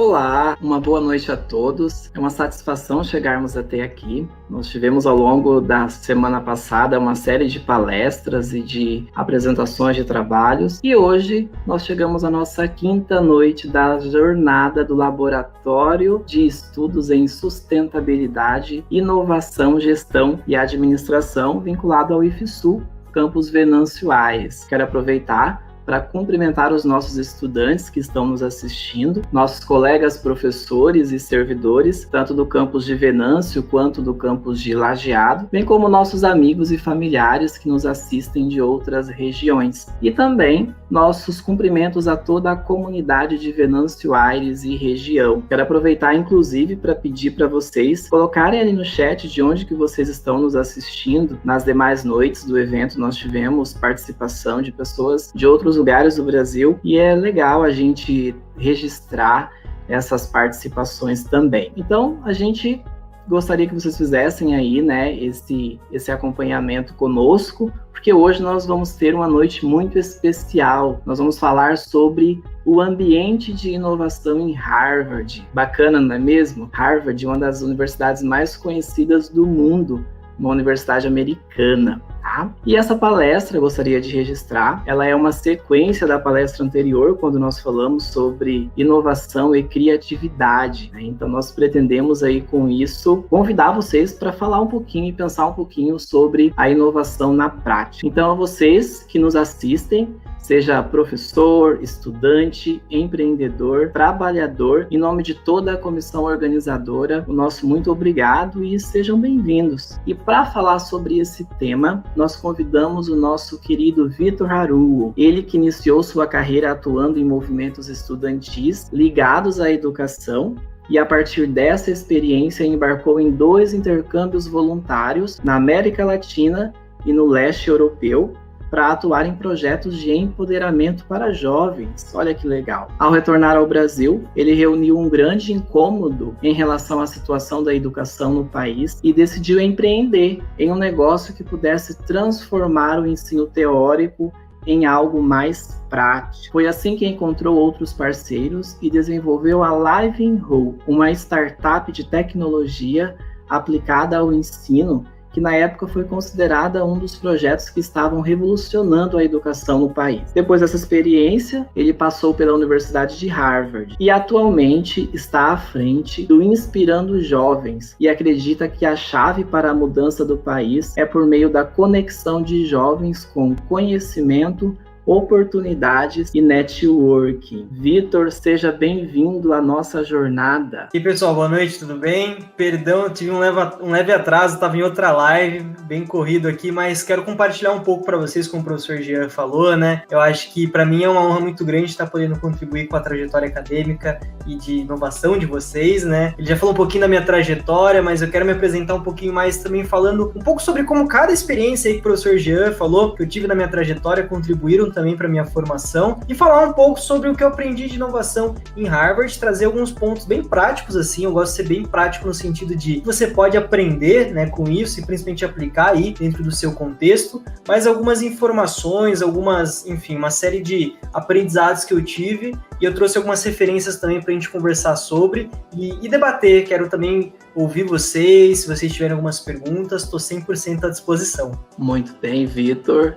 Olá, uma boa noite a todos. É uma satisfação chegarmos até aqui. Nós tivemos ao longo da semana passada uma série de palestras e de apresentações de trabalhos e hoje nós chegamos à nossa quinta noite da jornada do Laboratório de Estudos em Sustentabilidade, Inovação, Gestão e Administração vinculado ao IFSU, Campus Venâncio Aires. Quero aproveitar para cumprimentar os nossos estudantes que estão nos assistindo, nossos colegas professores e servidores, tanto do campus de Venâncio quanto do campus de Lajeado, bem como nossos amigos e familiares que nos assistem de outras regiões. E também nossos cumprimentos a toda a comunidade de Venâncio Aires e região. Quero aproveitar, inclusive, para pedir para vocês colocarem ali no chat de onde que vocês estão nos assistindo. Nas demais noites do evento nós tivemos participação de pessoas de outros lugares do Brasil e é legal a gente registrar essas participações também. Então, a gente gostaria que vocês fizessem aí, né, esse acompanhamento conosco, porque hoje nós vamos ter uma noite muito especial. Nós vamos falar sobre o ambiente de inovação em Harvard. Bacana, não é mesmo? Harvard é uma das universidades mais conhecidas do mundo, uma universidade americana. E essa palestra, eu gostaria de registrar, ela é uma sequência da palestra anterior, quando nós falamos sobre inovação e criatividade, né? Então nós pretendemos aí com isso convidar vocês para falar um pouquinho e pensar um pouquinho sobre a inovação na prática. Então a vocês que nos assistem, seja professor, estudante, empreendedor, trabalhador, em nome de toda a comissão organizadora, o nosso muito obrigado e sejam bem-vindos. E para falar sobre esse tema, nós convidamos o nosso querido Vitor Haruo, ele que iniciou sua carreira atuando em movimentos estudantis ligados à educação, e a partir dessa experiência embarcou em 2 intercâmbios voluntários na América Latina e no leste europeu, para atuar em projetos de empoderamento para jovens. Olha que legal. Ao retornar ao Brasil, ele reuniu um grande incômodo em relação à situação da educação no país e decidiu empreender em um negócio que pudesse transformar o ensino teórico em algo mais prático. Foi assim que encontrou outros parceiros e desenvolveu a Living.Ro, uma startup de tecnologia aplicada ao ensino, que na época foi considerada um dos projetos que estavam revolucionando a educação no país. Depois dessa experiência, ele passou pela Universidade de Harvard e atualmente está à frente do Inspirando Jovens e acredita que a chave para a mudança do país é por meio da conexão de jovens com conhecimento, oportunidades e networking. Vitor, seja bem-vindo à nossa jornada. E aí, pessoal, boa noite, tudo bem? Perdão, eu tive um leve atraso, estava em outra live, bem corrido aqui, mas quero compartilhar um pouco para vocês, como o professor Jean falou, né? Eu acho que para mim é uma honra muito grande estar podendo contribuir com a trajetória acadêmica e de inovação de vocês, né? Ele já falou um pouquinho da minha trajetória, mas eu quero me apresentar um pouquinho mais também falando um pouco sobre como cada experiência aí que o professor Jean falou, que eu tive na minha trajetória, contribuíram também para minha formação e falar um pouco sobre o que eu aprendi de inovação em Harvard, trazer alguns pontos bem práticos assim. Eu gosto de ser bem prático no sentido de você pode aprender, né, com isso e principalmente aplicar aí dentro do seu contexto, mas algumas informações, enfim, uma série de aprendizados que eu tive e eu trouxe algumas referências também para a gente conversar sobre e debater. Quero também ouvir vocês, se vocês tiverem algumas perguntas, estou 100% à disposição. Muito bem, Vitor.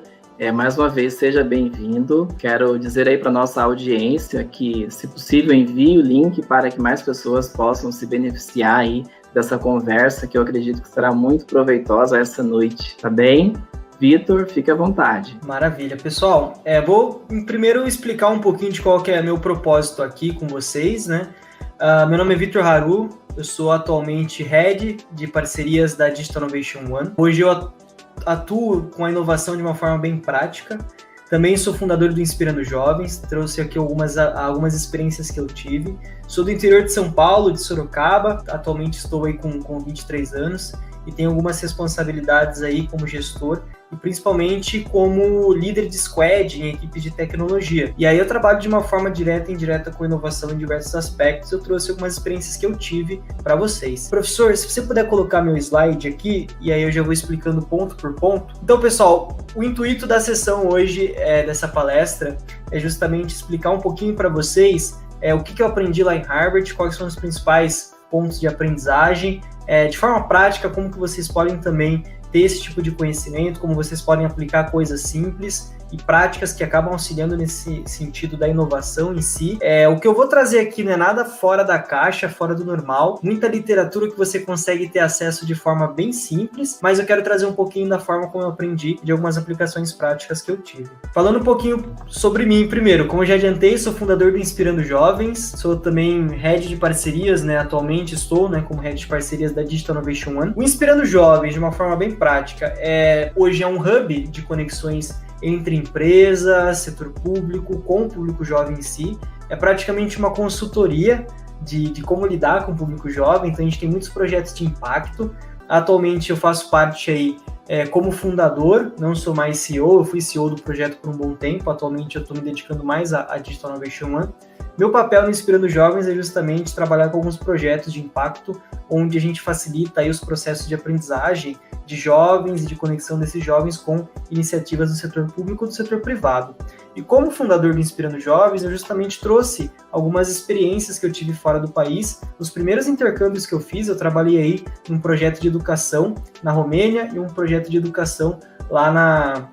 Mais uma vez, seja bem-vindo. Quero dizer aí para nossa audiência que, se possível, envie o link para que mais pessoas possam se beneficiar aí dessa conversa, que eu acredito que será muito proveitosa essa noite, tá bem? Vitor, fique à vontade. Maravilha. Pessoal, vou primeiro explicar um pouquinho de qual que é meu propósito aqui com vocês, né? Meu nome é Vitor Haruo, eu sou atualmente Head de Parcerias da Digital Innovation One. Hoje eu atuo com a inovação de uma forma bem prática. Também sou fundador do Inspirando Jovens, trouxe aqui algumas experiências que eu tive. Sou do interior de São Paulo, de Sorocaba, atualmente estou aí com 23 anos e tenho algumas responsabilidades aí como gestor e principalmente como líder de squad em equipes de tecnologia. E aí eu trabalho de uma forma direta e indireta com inovação em diversos aspectos. Eu trouxe algumas experiências que eu tive para vocês. Professor, se você puder colocar meu slide aqui, e aí eu já vou explicando ponto por ponto. Então, pessoal, o intuito da sessão hoje dessa palestra é justamente explicar um pouquinho para vocês o que eu aprendi lá em Harvard, quais são os principais pontos de aprendizagem, de forma prática, como que vocês podem também ter esse tipo de conhecimento, como vocês podem aplicar coisas simples e práticas que acabam auxiliando nesse sentido da inovação em si. O que eu vou trazer aqui não é nada fora da caixa, fora do normal, muita literatura que você consegue ter acesso de forma bem simples, mas eu quero trazer um pouquinho da forma como eu aprendi, de algumas aplicações práticas que eu tive. Falando um pouquinho sobre mim primeiro, como eu já adiantei, sou fundador do Inspirando Jovens, sou também head de parcerias, né? Atualmente estou, né, como head de parcerias da Digital Innovation One. O Inspirando Jovens, de uma forma bem prática, hoje é um hub de conexões entre empresa, setor público, com o público jovem em si. É praticamente uma consultoria de como lidar com o público jovem, então a gente tem muitos projetos de impacto. Atualmente eu faço parte aí como fundador, não sou mais CEO, eu fui CEO do projeto por um bom tempo, atualmente eu estou me dedicando mais à Digital Innovation One. Meu papel no Inspirando Jovens é justamente trabalhar com alguns projetos de impacto, onde a gente facilita aí os processos de aprendizagem de jovens e de conexão desses jovens com iniciativas do setor público e do setor privado. E como fundador do Inspirando Jovens, eu justamente trouxe algumas experiências que eu tive fora do país. Os primeiros intercâmbios que eu fiz, eu trabalhei aí num projeto de educação na Romênia e um projeto de educação lá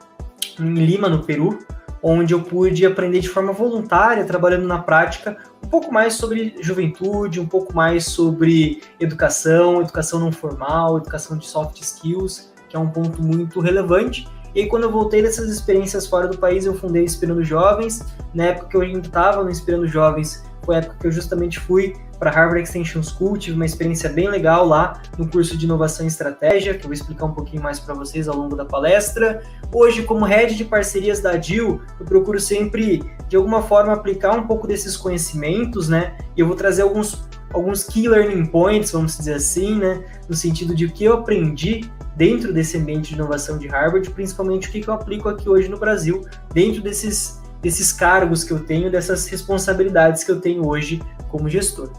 em Lima, no Peru, onde eu pude aprender de forma voluntária, trabalhando na prática, um pouco mais sobre juventude, um pouco mais sobre educação não formal, educação de soft skills, que é um ponto muito relevante. E aí, quando eu voltei dessas experiências fora do país, eu fundei o Inspirando Jovens. Na época que eu ainda estava no Inspirando Jovens, foi a época que eu justamente fui para a Harvard Extension School, tive uma experiência bem legal lá no curso de Inovação e Estratégia, que eu vou explicar um pouquinho mais para vocês ao longo da palestra. Hoje, como head de parcerias da DIL, eu procuro sempre, de alguma forma, aplicar um pouco desses conhecimentos, né? E eu vou trazer alguns key learning points, vamos dizer assim, né? No sentido de o que eu aprendi dentro desse ambiente de inovação de Harvard, principalmente o que eu aplico aqui hoje no Brasil, dentro desses cargos que eu tenho, dessas responsabilidades que eu tenho hoje como gestor.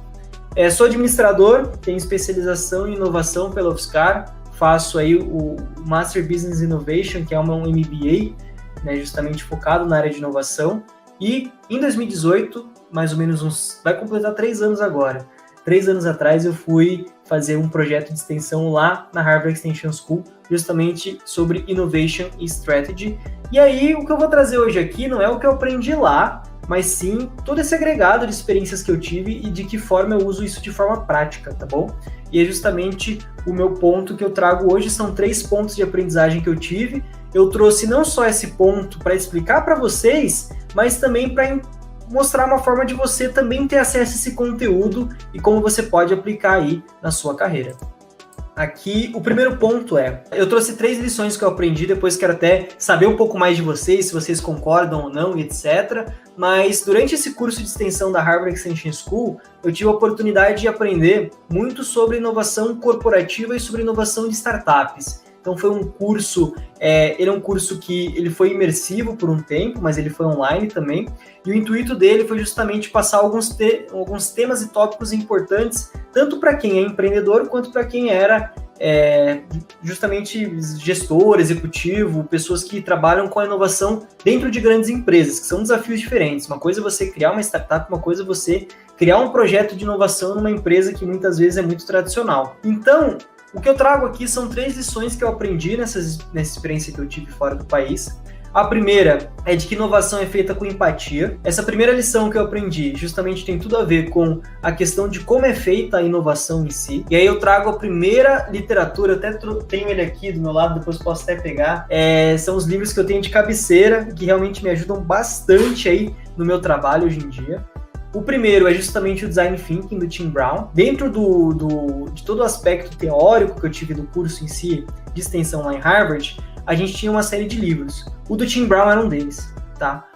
Sou administrador, tenho especialização em inovação pela UFSCar, faço aí o Master Business Innovation, que é um MBA, né, justamente focado na área de inovação, e em 2018, mais ou menos vai completar 3 anos agora. 3 anos atrás eu fui fazer um projeto de extensão lá na Harvard Extension School, justamente sobre Innovation e Strategy. E aí, o que eu vou trazer hoje aqui não é o que eu aprendi lá, mas sim todo esse agregado de experiências que eu tive e de que forma eu uso isso de forma prática, tá bom? E é justamente o meu ponto que eu trago hoje, são 3 pontos de aprendizagem que eu tive. Eu trouxe não só esse ponto para explicar para vocês, mas também para mostrar uma forma de você também ter acesso a esse conteúdo e como você pode aplicar aí na sua carreira. Aqui, o primeiro ponto eu trouxe 3 lições que eu aprendi, depois quero até saber um pouco mais de vocês, se vocês concordam ou não, etc. Mas durante esse curso de extensão da Harvard Extension School, eu tive a oportunidade de aprender muito sobre inovação corporativa e sobre inovação de startups. Então foi um curso, ele é um curso que ele foi imersivo por um tempo, mas ele foi online também, e o intuito dele foi justamente passar alguns temas e tópicos importantes, tanto para quem é empreendedor, quanto para quem era justamente gestor, executivo, pessoas que trabalham com a inovação dentro de grandes empresas, que são desafios diferentes. Uma coisa é você criar uma startup, uma coisa é você criar um projeto de inovação numa empresa que muitas vezes é muito tradicional. Então, o que eu trago aqui são 3 lições que eu aprendi nessa experiência que eu tive fora do país. A primeira é de que inovação é feita com empatia. Essa primeira lição que eu aprendi justamente tem tudo a ver com a questão de como é feita a inovação em si. E aí eu trago a primeira literatura, eu até tenho ele aqui do meu lado, depois posso até pegar. São os livros que eu tenho de cabeceira, que realmente me ajudam bastante aí no meu trabalho hoje em dia. O primeiro é justamente o Design Thinking, do Tim Brown. Dentro de todo o aspecto teórico que eu tive do curso em si, de extensão lá em Harvard, a gente tinha uma série de livros. O do Tim Brown era um deles, tá?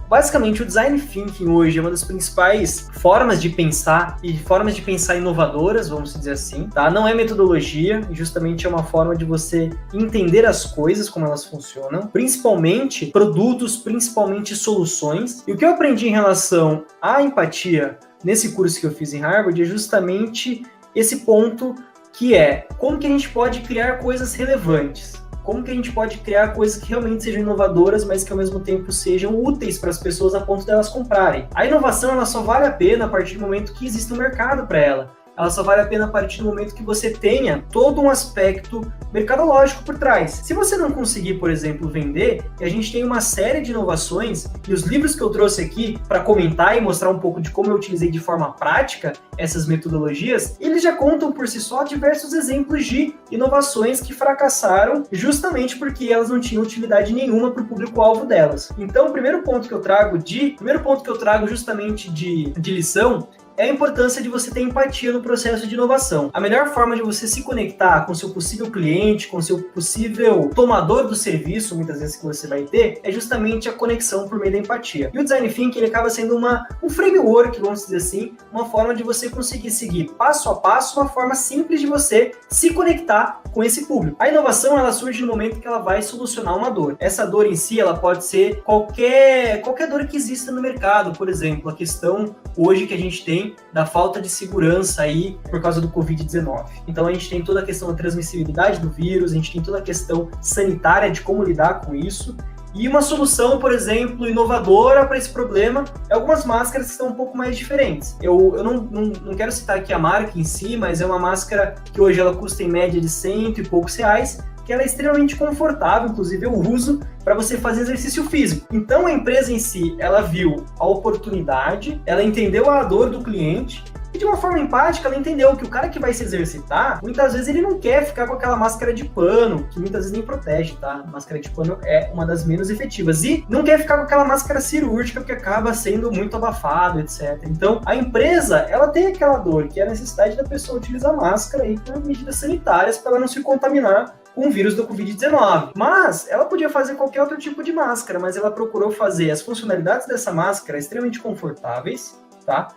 Basicamente, o Design Thinking hoje é uma das principais formas de pensar e formas de pensar inovadoras, vamos dizer assim, tá? Não é metodologia, justamente é uma forma de você entender as coisas, como elas funcionam, principalmente produtos, principalmente soluções. E o que eu aprendi em relação à empatia nesse curso que eu fiz em Harvard é justamente esse ponto que é como que a gente pode criar coisas relevantes. como que a gente pode criar coisas que realmente sejam inovadoras, mas que ao mesmo tempo sejam úteis para as pessoas a ponto de elas comprarem. A inovação, ela só vale a pena a partir do momento que existe um mercado para ela. Ela só vale a pena a partir do momento que você tenha todo um aspecto mercadológico por trás. Se você não conseguir, por exemplo, vender, e a gente tem uma série de inovações, e os livros que eu trouxe aqui para comentar e mostrar um pouco de como eu utilizei de forma prática essas metodologias, eles já contam por si só diversos exemplos de inovações que fracassaram justamente porque elas não tinham utilidade nenhuma para o público-alvo delas. Então, o primeiro ponto que eu trago justamente de lição é a importância de você ter empatia no processo de inovação. A melhor forma de você se conectar com seu possível cliente, com seu possível tomador do serviço, muitas vezes que você vai ter, é justamente a conexão por meio da empatia. E o Design Thinking, ele acaba sendo um framework, vamos dizer assim, uma forma de você conseguir seguir passo a passo, uma forma simples de você se conectar com esse público. A inovação, ela surge no momento que ela vai solucionar uma dor. Essa dor em si, ela pode ser qualquer dor que exista no mercado. Por exemplo, a questão hoje que a gente tem da falta de segurança aí por causa do Covid-19. Então a gente tem toda a questão da transmissibilidade do vírus, a gente tem toda a questão sanitária de como lidar com isso. E uma solução, por exemplo, inovadora para esse problema é algumas máscaras que são um pouco mais diferentes. Eu não quero citar aqui a marca em si, mas é uma máscara que hoje ela custa em média de 100 e poucos reais, que ela é extremamente confortável, inclusive eu uso para você fazer exercício físico. Então a empresa em si, ela viu a oportunidade, ela entendeu a dor do cliente e de uma forma empática ela entendeu que o cara que vai se exercitar, muitas vezes ele não quer ficar com aquela máscara de pano, que muitas vezes nem protege, tá? A máscara de pano é uma das menos efetivas. E não quer ficar com aquela máscara cirúrgica, porque acaba sendo muito abafado, etc. Então, a empresa, ela tem aquela dor, que é a necessidade da pessoa utilizar máscara aí por medidas sanitárias para ela não se contaminar com o vírus do Covid-19. Mas ela podia fazer qualquer outro tipo de máscara, mas ela procurou fazer as funcionalidades dessa máscara extremamente confortáveis, tá?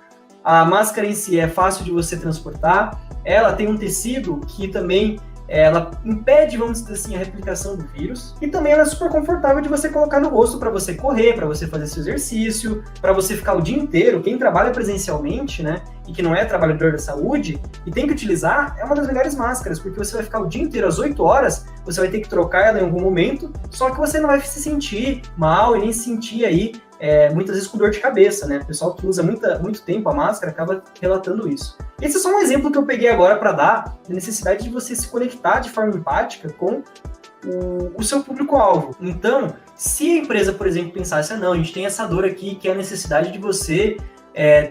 A máscara em si é fácil de você transportar, ela tem um tecido que também ela impede, vamos dizer assim, a replicação do vírus, e também ela é super confortável de você colocar no rosto para você correr, para você fazer seu exercício, para você ficar o dia inteiro. Quem trabalha presencialmente, né, e que não é trabalhador da saúde e tem que utilizar, é uma das melhores máscaras, porque você vai ficar o dia inteiro, às 8 horas, você vai ter que trocar ela em algum momento, só que você não vai se sentir mal e nem se sentir aí muitas vezes com dor de cabeça, né? O pessoal que usa muito tempo a máscara acaba relatando isso. Esse é só um exemplo que eu peguei agora para dar da necessidade de você se conectar de forma empática com o seu público-alvo. Então, se a empresa, por exemplo, pensasse, não, a gente tem essa dor aqui, que é a necessidade de você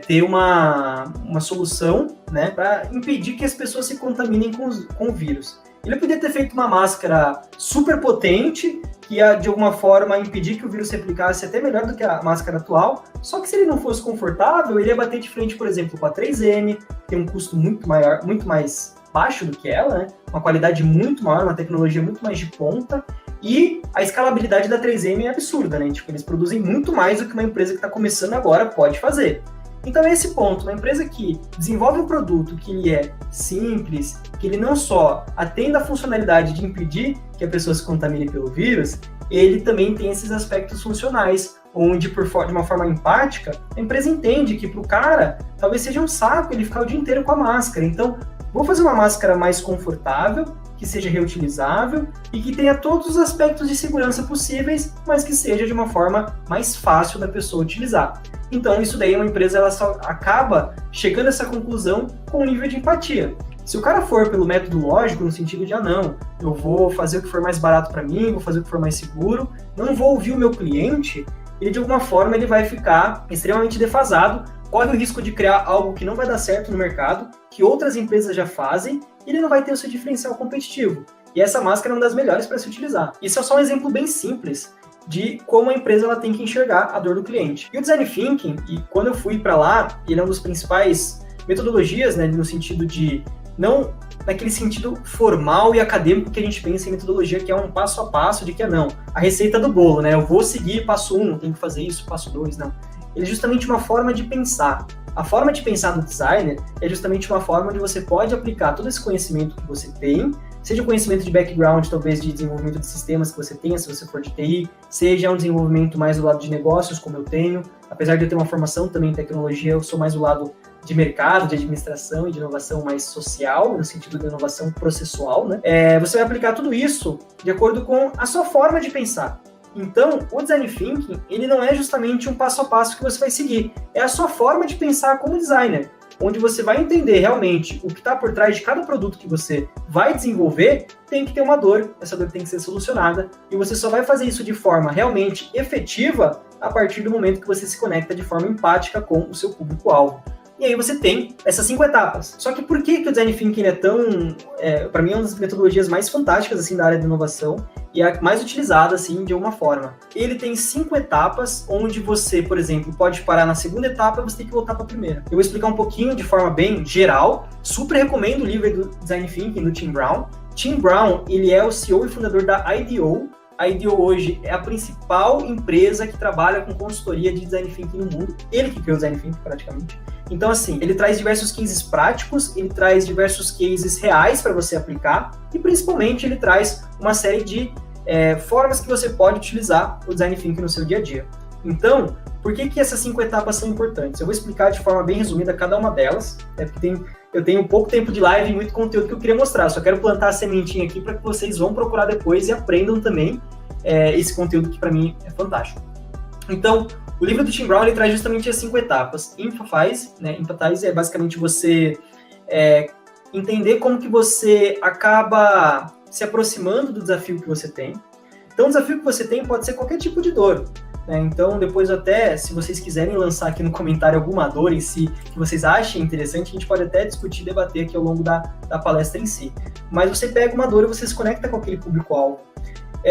ter uma solução, né, para impedir que as pessoas se contaminem com o vírus. Ele podia ter feito uma máscara super potente, que ia, de alguma forma, impedir que o vírus replicasse até melhor do que a máscara atual, só que se ele não fosse confortável, ele ia bater de frente, por exemplo, com a 3M, tem um custo muito maior, muito mais baixo do que ela, né? Uma qualidade muito maior, uma tecnologia muito mais de ponta, e a escalabilidade da 3M é absurda, né? Tipo, eles produzem muito mais do que uma empresa que está começando agora pode fazer. Então é esse ponto, uma empresa que desenvolve um produto que ele é simples, que ele não só atende a funcionalidade de impedir que a pessoa se contamine pelo vírus, ele também tem esses aspectos funcionais, onde de uma forma empática, a empresa entende que para o cara talvez seja um saco ele ficar o dia inteiro com a máscara. Então, vou fazer uma máscara mais confortável, que seja reutilizável e que tenha todos os aspectos de segurança possíveis, mas que seja de uma forma mais fácil da pessoa utilizar. Então, isso daí, uma empresa ela só acaba chegando a essa conclusão com um nível de empatia. Se o cara for pelo método lógico, no sentido de, não, eu vou fazer o que for mais barato para mim, vou fazer o que for mais seguro, não vou ouvir o meu cliente, ele de alguma forma ele vai ficar extremamente defasado, corre o risco de criar algo que não vai dar certo no mercado, que outras empresas já fazem, e ele não vai ter o seu diferencial competitivo. E essa máscara é uma das melhores para se utilizar. Isso é só um exemplo bem simples de como a empresa ela tem que enxergar a dor do cliente. E o Design Thinking, e quando eu fui para lá, ele é uma das principais metodologias, né, no sentido de, não naquele sentido formal e acadêmico que a gente pensa em metodologia, que é um passo a passo, de que não, a receita do bolo, né, eu vou seguir passo 1, tenho que fazer isso, passo 2, não. Ele é justamente uma forma de pensar. A forma de pensar do designer é justamente uma forma onde você pode aplicar todo esse conhecimento que você tem, seja o conhecimento de background, talvez de desenvolvimento de sistemas que você tenha, se você for de TI, seja um desenvolvimento mais do lado de negócios, como eu tenho. Apesar de eu ter uma formação também em tecnologia, eu sou mais do lado de mercado, de administração e de inovação mais social, no sentido da inovação processual, né? Você vai aplicar tudo isso de acordo com a sua forma de pensar. Então, o Design Thinking, ele não é justamente um passo a passo que você vai seguir, é a sua forma de pensar como designer, onde você vai entender realmente o que está por trás de cada produto que você vai desenvolver, tem que ter uma dor, essa dor tem que ser solucionada, e você só vai fazer isso de forma realmente efetiva a partir do momento que você se conecta de forma empática com o seu público-alvo. E aí você tem essas 5 etapas. Só que por que o Design Thinking é tão... para mim é uma das metodologias mais fantásticas assim, da área de inovação e a mais utilizada assim, de alguma forma. Ele tem 5 etapas, onde você, por exemplo, pode parar na segunda etapa e você tem que voltar para a primeira. Eu vou explicar um pouquinho de forma bem geral. Super recomendo o livro do Design Thinking, do Tim Brown. Tim Brown, ele é o CEO e fundador da IDEO. A IDEO hoje é a principal empresa que trabalha com consultoria de Design Thinking no mundo. Ele que criou o Design Thinking, praticamente. Então, assim, ele traz diversos cases práticos, ele traz diversos cases reais para você aplicar e, principalmente, ele traz uma série de formas que você pode utilizar o Design Thinking no seu dia a dia. Então, por que essas 5 etapas são importantes? Eu vou explicar de forma bem resumida cada uma delas, porque eu tenho pouco tempo de live e muito conteúdo que eu queria mostrar. Só quero plantar a sementinha aqui para que vocês vão procurar depois e aprendam também esse conteúdo que para mim é fantástico. Então, o livro do Tim Brown ele traz justamente as 5 etapas. Empathize, né? Empathize é basicamente você entender como que você acaba se aproximando do desafio que você tem. Então, o desafio que você tem pode ser qualquer tipo de dor. Então, depois até, se vocês quiserem lançar aqui no comentário alguma dor em si que vocês achem interessante, a gente pode até discutir, debater aqui ao longo da palestra em si. Mas você pega uma dor e você se conecta com aquele público-alvo.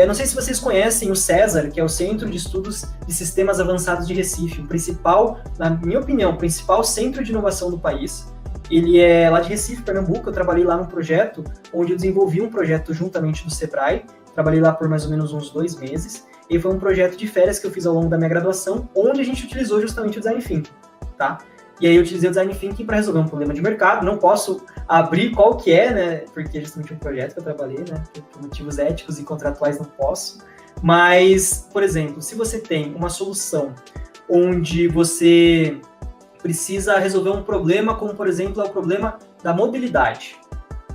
Não sei se vocês conhecem o César, que é o Centro de Estudos de Sistemas Avançados de Recife, o principal, na minha opinião, o principal centro de inovação do país. Ele é lá de Recife, Pernambuco. Eu trabalhei lá num projeto, onde eu desenvolvi um projeto juntamente do Sebrae. Trabalhei lá por mais ou menos uns 2 meses. E foi um projeto de férias que eu fiz ao longo da minha graduação, onde a gente utilizou justamente o Design Thinking, tá? E aí eu utilizei o Design Thinking para resolver um problema de mercado. Não posso abrir qual que é, né? Porque é justamente um projeto que eu trabalhei, né? Por motivos éticos e contratuais não posso. Mas, por exemplo, se você tem uma solução onde você precisa resolver um problema, como por exemplo é o problema da mobilidade.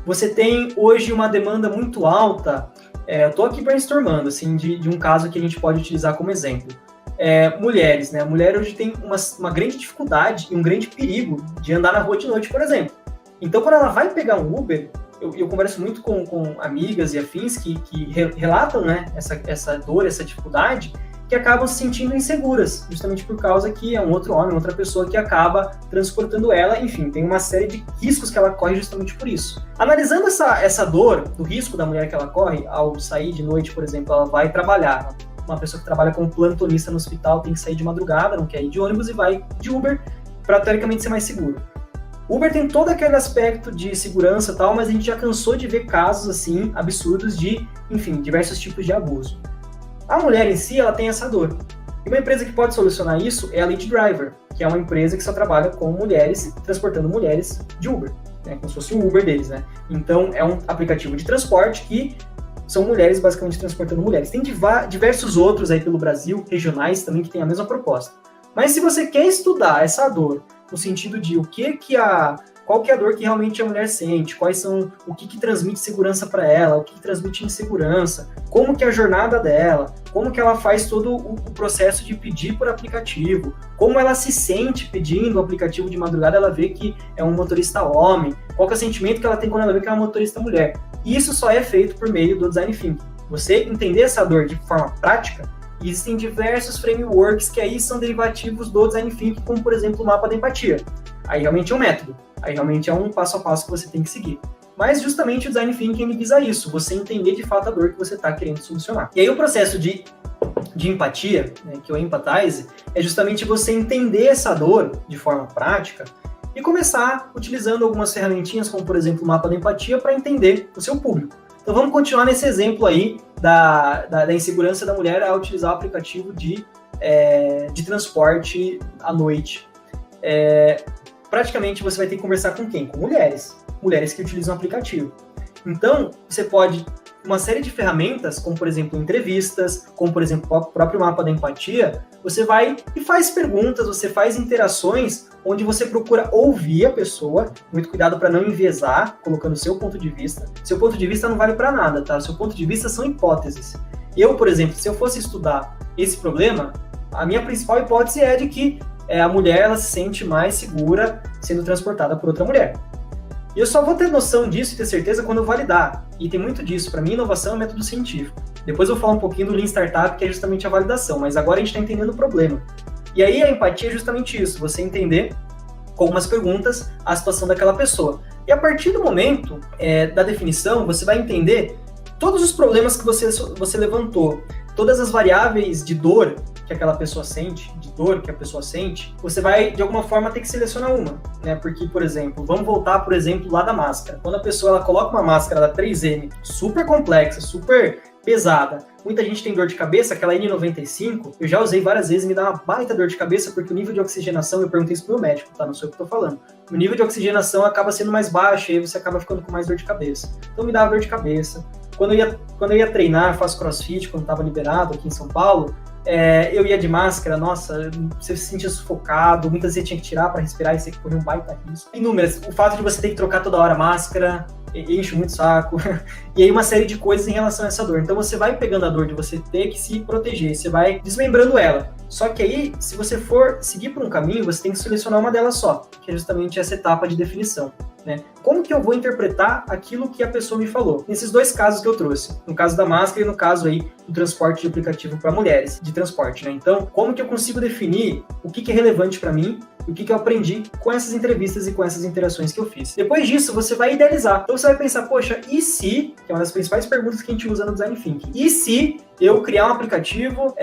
Você tem hoje uma demanda muito alta. Eu estou aqui brainstormando, assim, de um caso que a gente pode utilizar como exemplo. Mulheres, né? A mulher hoje tem uma grande dificuldade e um grande perigo de andar na rua de noite, por exemplo. Então, quando ela vai pegar um Uber, eu converso muito com amigas e afins que relatam, né, essa dor, essa dificuldade, que acabam se sentindo inseguras, justamente por causa que é um outro homem, outra pessoa que acaba transportando ela, enfim, tem uma série de riscos que ela corre justamente por isso. Analisando essa dor, do risco da mulher que ela corre, ao sair de noite, por exemplo, ela vai trabalhar. Uma pessoa que trabalha como plantonista no hospital tem que sair de madrugada, não quer ir de ônibus e vai de Uber para teoricamente ser mais seguro. Uber tem todo aquele aspecto de segurança e tal, mas a gente já cansou de ver casos assim absurdos de, enfim, diversos tipos de abuso. A mulher em si, ela tem essa dor. E uma empresa que pode solucionar isso é a Lead Driver, que é uma empresa que só trabalha com mulheres, transportando mulheres de Uber, né? Como se fosse o Uber deles, né? Então, é um aplicativo de transporte que são mulheres basicamente transportando mulheres. Tem diversos outros aí pelo Brasil, regionais também, que têm a mesma proposta. Mas se você quer estudar essa dor, no sentido de qual que é a dor que realmente a mulher sente, o que transmite segurança para ela, o que transmite insegurança, como que é a jornada dela, como que ela faz todo o processo de pedir por aplicativo, como ela se sente pedindo o aplicativo de madrugada, ela vê que é um motorista homem, qual que é o sentimento que ela tem quando ela vê que é uma motorista mulher. E isso só é feito por meio do Design Thinking. Você entender essa dor de forma prática, existem diversos frameworks que aí são derivativos do Design Thinking, como por exemplo o mapa da empatia. Aí realmente é um método. Aí realmente é um passo a passo que você tem que seguir. Mas justamente o Design Thinking ele visa isso, você entender de fato a dor que você está querendo solucionar. E aí o processo de empatia, né, que é o Empathize, é justamente você entender essa dor de forma prática e começar utilizando algumas ferramentinhas, como por exemplo o mapa da empatia, para entender o seu público. Então vamos continuar nesse exemplo aí da insegurança da mulher ao utilizar o aplicativo de transporte à noite. Praticamente você vai ter que conversar com quem? Com mulheres que utilizam o aplicativo. Então, você pode uma série de ferramentas, como por exemplo entrevistas, como por exemplo o próprio mapa da empatia, você vai e faz perguntas, você faz interações onde você procura ouvir a pessoa, muito cuidado para não enviesar, colocando o seu ponto de vista. Seu ponto de vista não vale para nada, tá? O seu ponto de vista são hipóteses. Eu, por exemplo, se eu fosse estudar esse problema, a minha principal hipótese é de que a mulher ela se sente mais segura sendo transportada por outra mulher. E eu só vou ter noção disso e ter certeza quando eu validar. E tem muito disso. Para mim, inovação é método científico. Depois eu vou falar um pouquinho do Lean Startup, que é justamente a validação. Mas agora a gente está entendendo o problema. E aí a empatia é justamente isso. Você entender, com algumas perguntas, a situação daquela pessoa. E a partir do momento da definição, você vai entender todos os problemas que você levantou. Todas as variáveis de dor que aquela pessoa sente, você vai, de alguma forma, ter que selecionar uma, né? Porque, por exemplo, vamos voltar, por exemplo, lá da máscara. Quando a pessoa ela coloca uma máscara da 3M, super complexa, super pesada, muita gente tem dor de cabeça, aquela N95, eu já usei várias vezes e me dá uma baita dor de cabeça, porque o nível de oxigenação, eu perguntei isso pro meu médico, tá? Não sei o que eu tô falando. O nível de oxigenação acaba sendo mais baixo, e aí você acaba ficando com mais dor de cabeça. Então me dava dor de cabeça. Quando eu ia treinar, faço crossfit, quando estava liberado aqui em São Paulo, eu ia de máscara, nossa, você se sentia sufocado, muitas vezes você tinha que tirar para respirar e você corria um baita risco. Inúmeras, o fato de você ter que trocar toda hora a máscara, enche muito o saco, e aí uma série de coisas em relação a essa dor. Então você vai pegando a dor de você ter que se proteger, você vai desmembrando ela. Só que aí, se você for seguir por um caminho, você tem que selecionar uma delas só, que é justamente essa etapa de definição. Né? Como que eu vou interpretar aquilo que a pessoa me falou? Nesses dois casos que eu trouxe, no caso da máscara e no caso aí do transporte de aplicativo para mulheres, de transporte, né? Então, como que eu consigo definir o que é relevante para mim e o que eu aprendi com essas entrevistas e com essas interações que eu fiz? Depois disso, você vai idealizar. Então você vai pensar, poxa, e se, que é uma das principais perguntas que a gente usa no Design Thinking, e se eu criar um aplicativo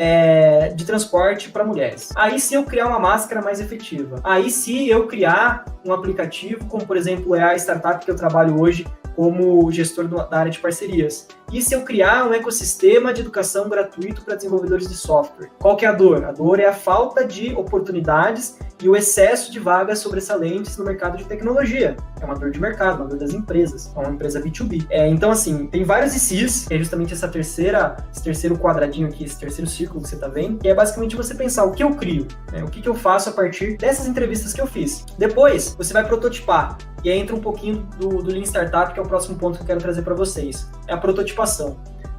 de transporte para mulheres? Aí se eu criar uma máscara mais efetiva? Aí se eu criar um aplicativo, como por exemplo a startup que eu trabalho hoje como gestor da área de parcerias? E se eu criar um ecossistema de educação gratuito para desenvolvedores de software? Qual que é a dor? A dor é a falta de oportunidades e o excesso de vagas sobressalentes no mercado de tecnologia. É uma dor de mercado, uma dor das empresas, é uma empresa B2B. Então, assim, tem vários ICs, que é justamente esse terceiro quadradinho aqui, esse terceiro círculo que você está vendo, que é basicamente você pensar o que eu crio, né? O que eu faço a partir dessas entrevistas que eu fiz. Depois, você vai prototipar. E aí entra um pouquinho do Lean Startup, que é o próximo ponto que eu quero trazer para vocês. É a prototipação.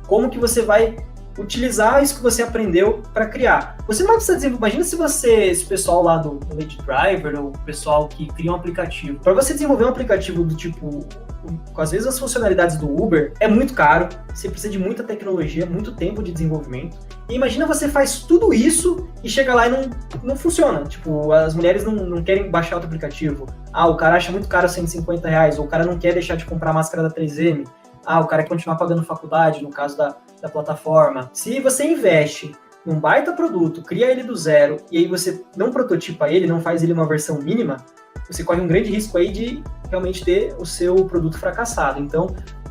Como que você vai utilizar isso que você aprendeu para criar? Você não vai precisar desenvolver. Imagina se esse pessoal lá do Lady Driver, ou o pessoal que cria um aplicativo. Para você desenvolver um aplicativo do tipo, com às vezes as funcionalidades do Uber, é muito caro, você precisa de muita tecnologia, muito tempo de desenvolvimento. E imagina você faz tudo isso e chega lá e não funciona. Tipo, as mulheres não querem baixar o aplicativo. O cara acha muito caro R$150, ou o cara não quer deixar de comprar a máscara da 3M. O cara quer continuar pagando faculdade, no caso da plataforma. Se você investe num baita produto, cria ele do zero, e aí você não prototipa ele, não faz ele uma versão mínima, você corre um grande risco aí de realmente ter o seu produto fracassado. Então,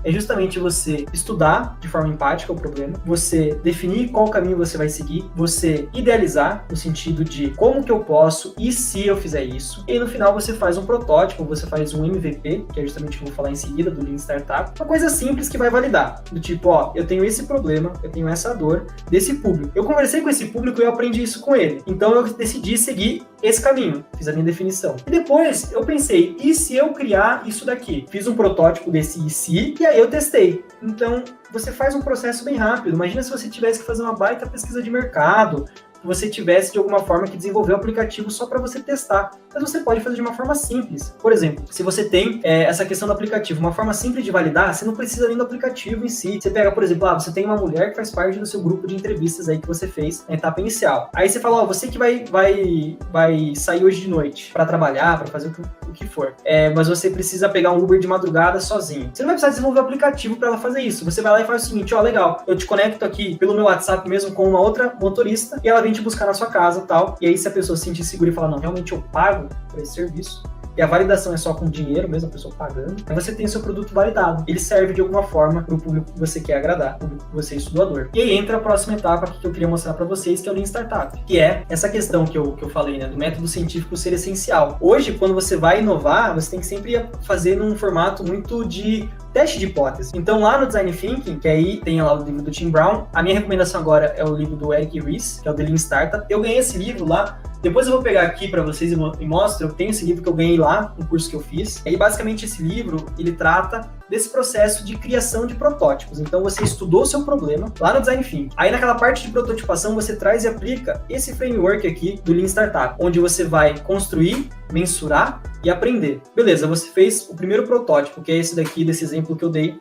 é justamente você estudar de forma empática o problema, você definir qual caminho você vai seguir, você idealizar no sentido de como que eu posso e se eu fizer isso, e no final você faz um protótipo, você faz um MVP, que é justamente o que eu vou falar em seguida do Lean Startup, uma coisa simples que vai validar, do tipo, eu tenho esse problema, eu tenho essa dor desse público. Eu conversei com esse público e eu aprendi isso com ele, então eu decidi seguir esse caminho, fiz a minha definição. E depois eu pensei, e se eu criar isso daqui? Fiz um protótipo desse e se, e aí eu testei. Então, você faz um processo bem rápido. Imagina se você tivesse que fazer uma baita pesquisa de mercado, você tivesse de alguma forma que desenvolver um aplicativo só para você testar. Mas você pode fazer de uma forma simples. Por exemplo, se você tem essa questão do aplicativo, uma forma simples de validar, você não precisa nem do aplicativo em si. Você pega, por exemplo, você tem uma mulher que faz parte do seu grupo de entrevistas aí que você fez na etapa inicial. Aí você fala, você que vai sair hoje de noite para trabalhar, para fazer o que for. Mas você precisa pegar um Uber de madrugada sozinho. Você não vai precisar desenvolver um aplicativo para ela fazer isso. Você vai lá e faz o seguinte, legal, eu te conecto aqui pelo meu WhatsApp mesmo com uma outra motorista e ela vem te buscar na sua casa e tal, e aí se a pessoa se sentir segura e falar, não, realmente eu pago por esse serviço, e a validação é só com dinheiro mesmo, a pessoa pagando, aí você tem o seu produto validado. Ele serve de alguma forma para o público que você quer agradar, o público que você é estudador. E aí entra a próxima etapa que eu queria mostrar para vocês, que é o Lean Startup, que é essa questão que eu falei, né, do método científico ser essencial. Hoje, quando você vai inovar, você tem que sempre fazer num formato muito de teste de hipótese. Então, lá no Design Thinking, que aí tem lá o livro do Tim Brown, a minha recomendação agora é o livro do Eric Ries, que é o The Lean Startup. Eu ganhei esse livro lá. Depois eu vou pegar aqui para vocês e mostro. Eu tenho esse livro que eu ganhei lá, no curso que eu fiz. E basicamente esse livro, ele trata desse processo de criação de protótipos. Então você estudou o seu problema lá no Design Thinking. Aí naquela parte de prototipação você traz e aplica esse framework aqui do Lean Startup, onde você vai construir, mensurar e aprender. Beleza, você fez o primeiro protótipo, que é esse daqui, desse exemplo que eu dei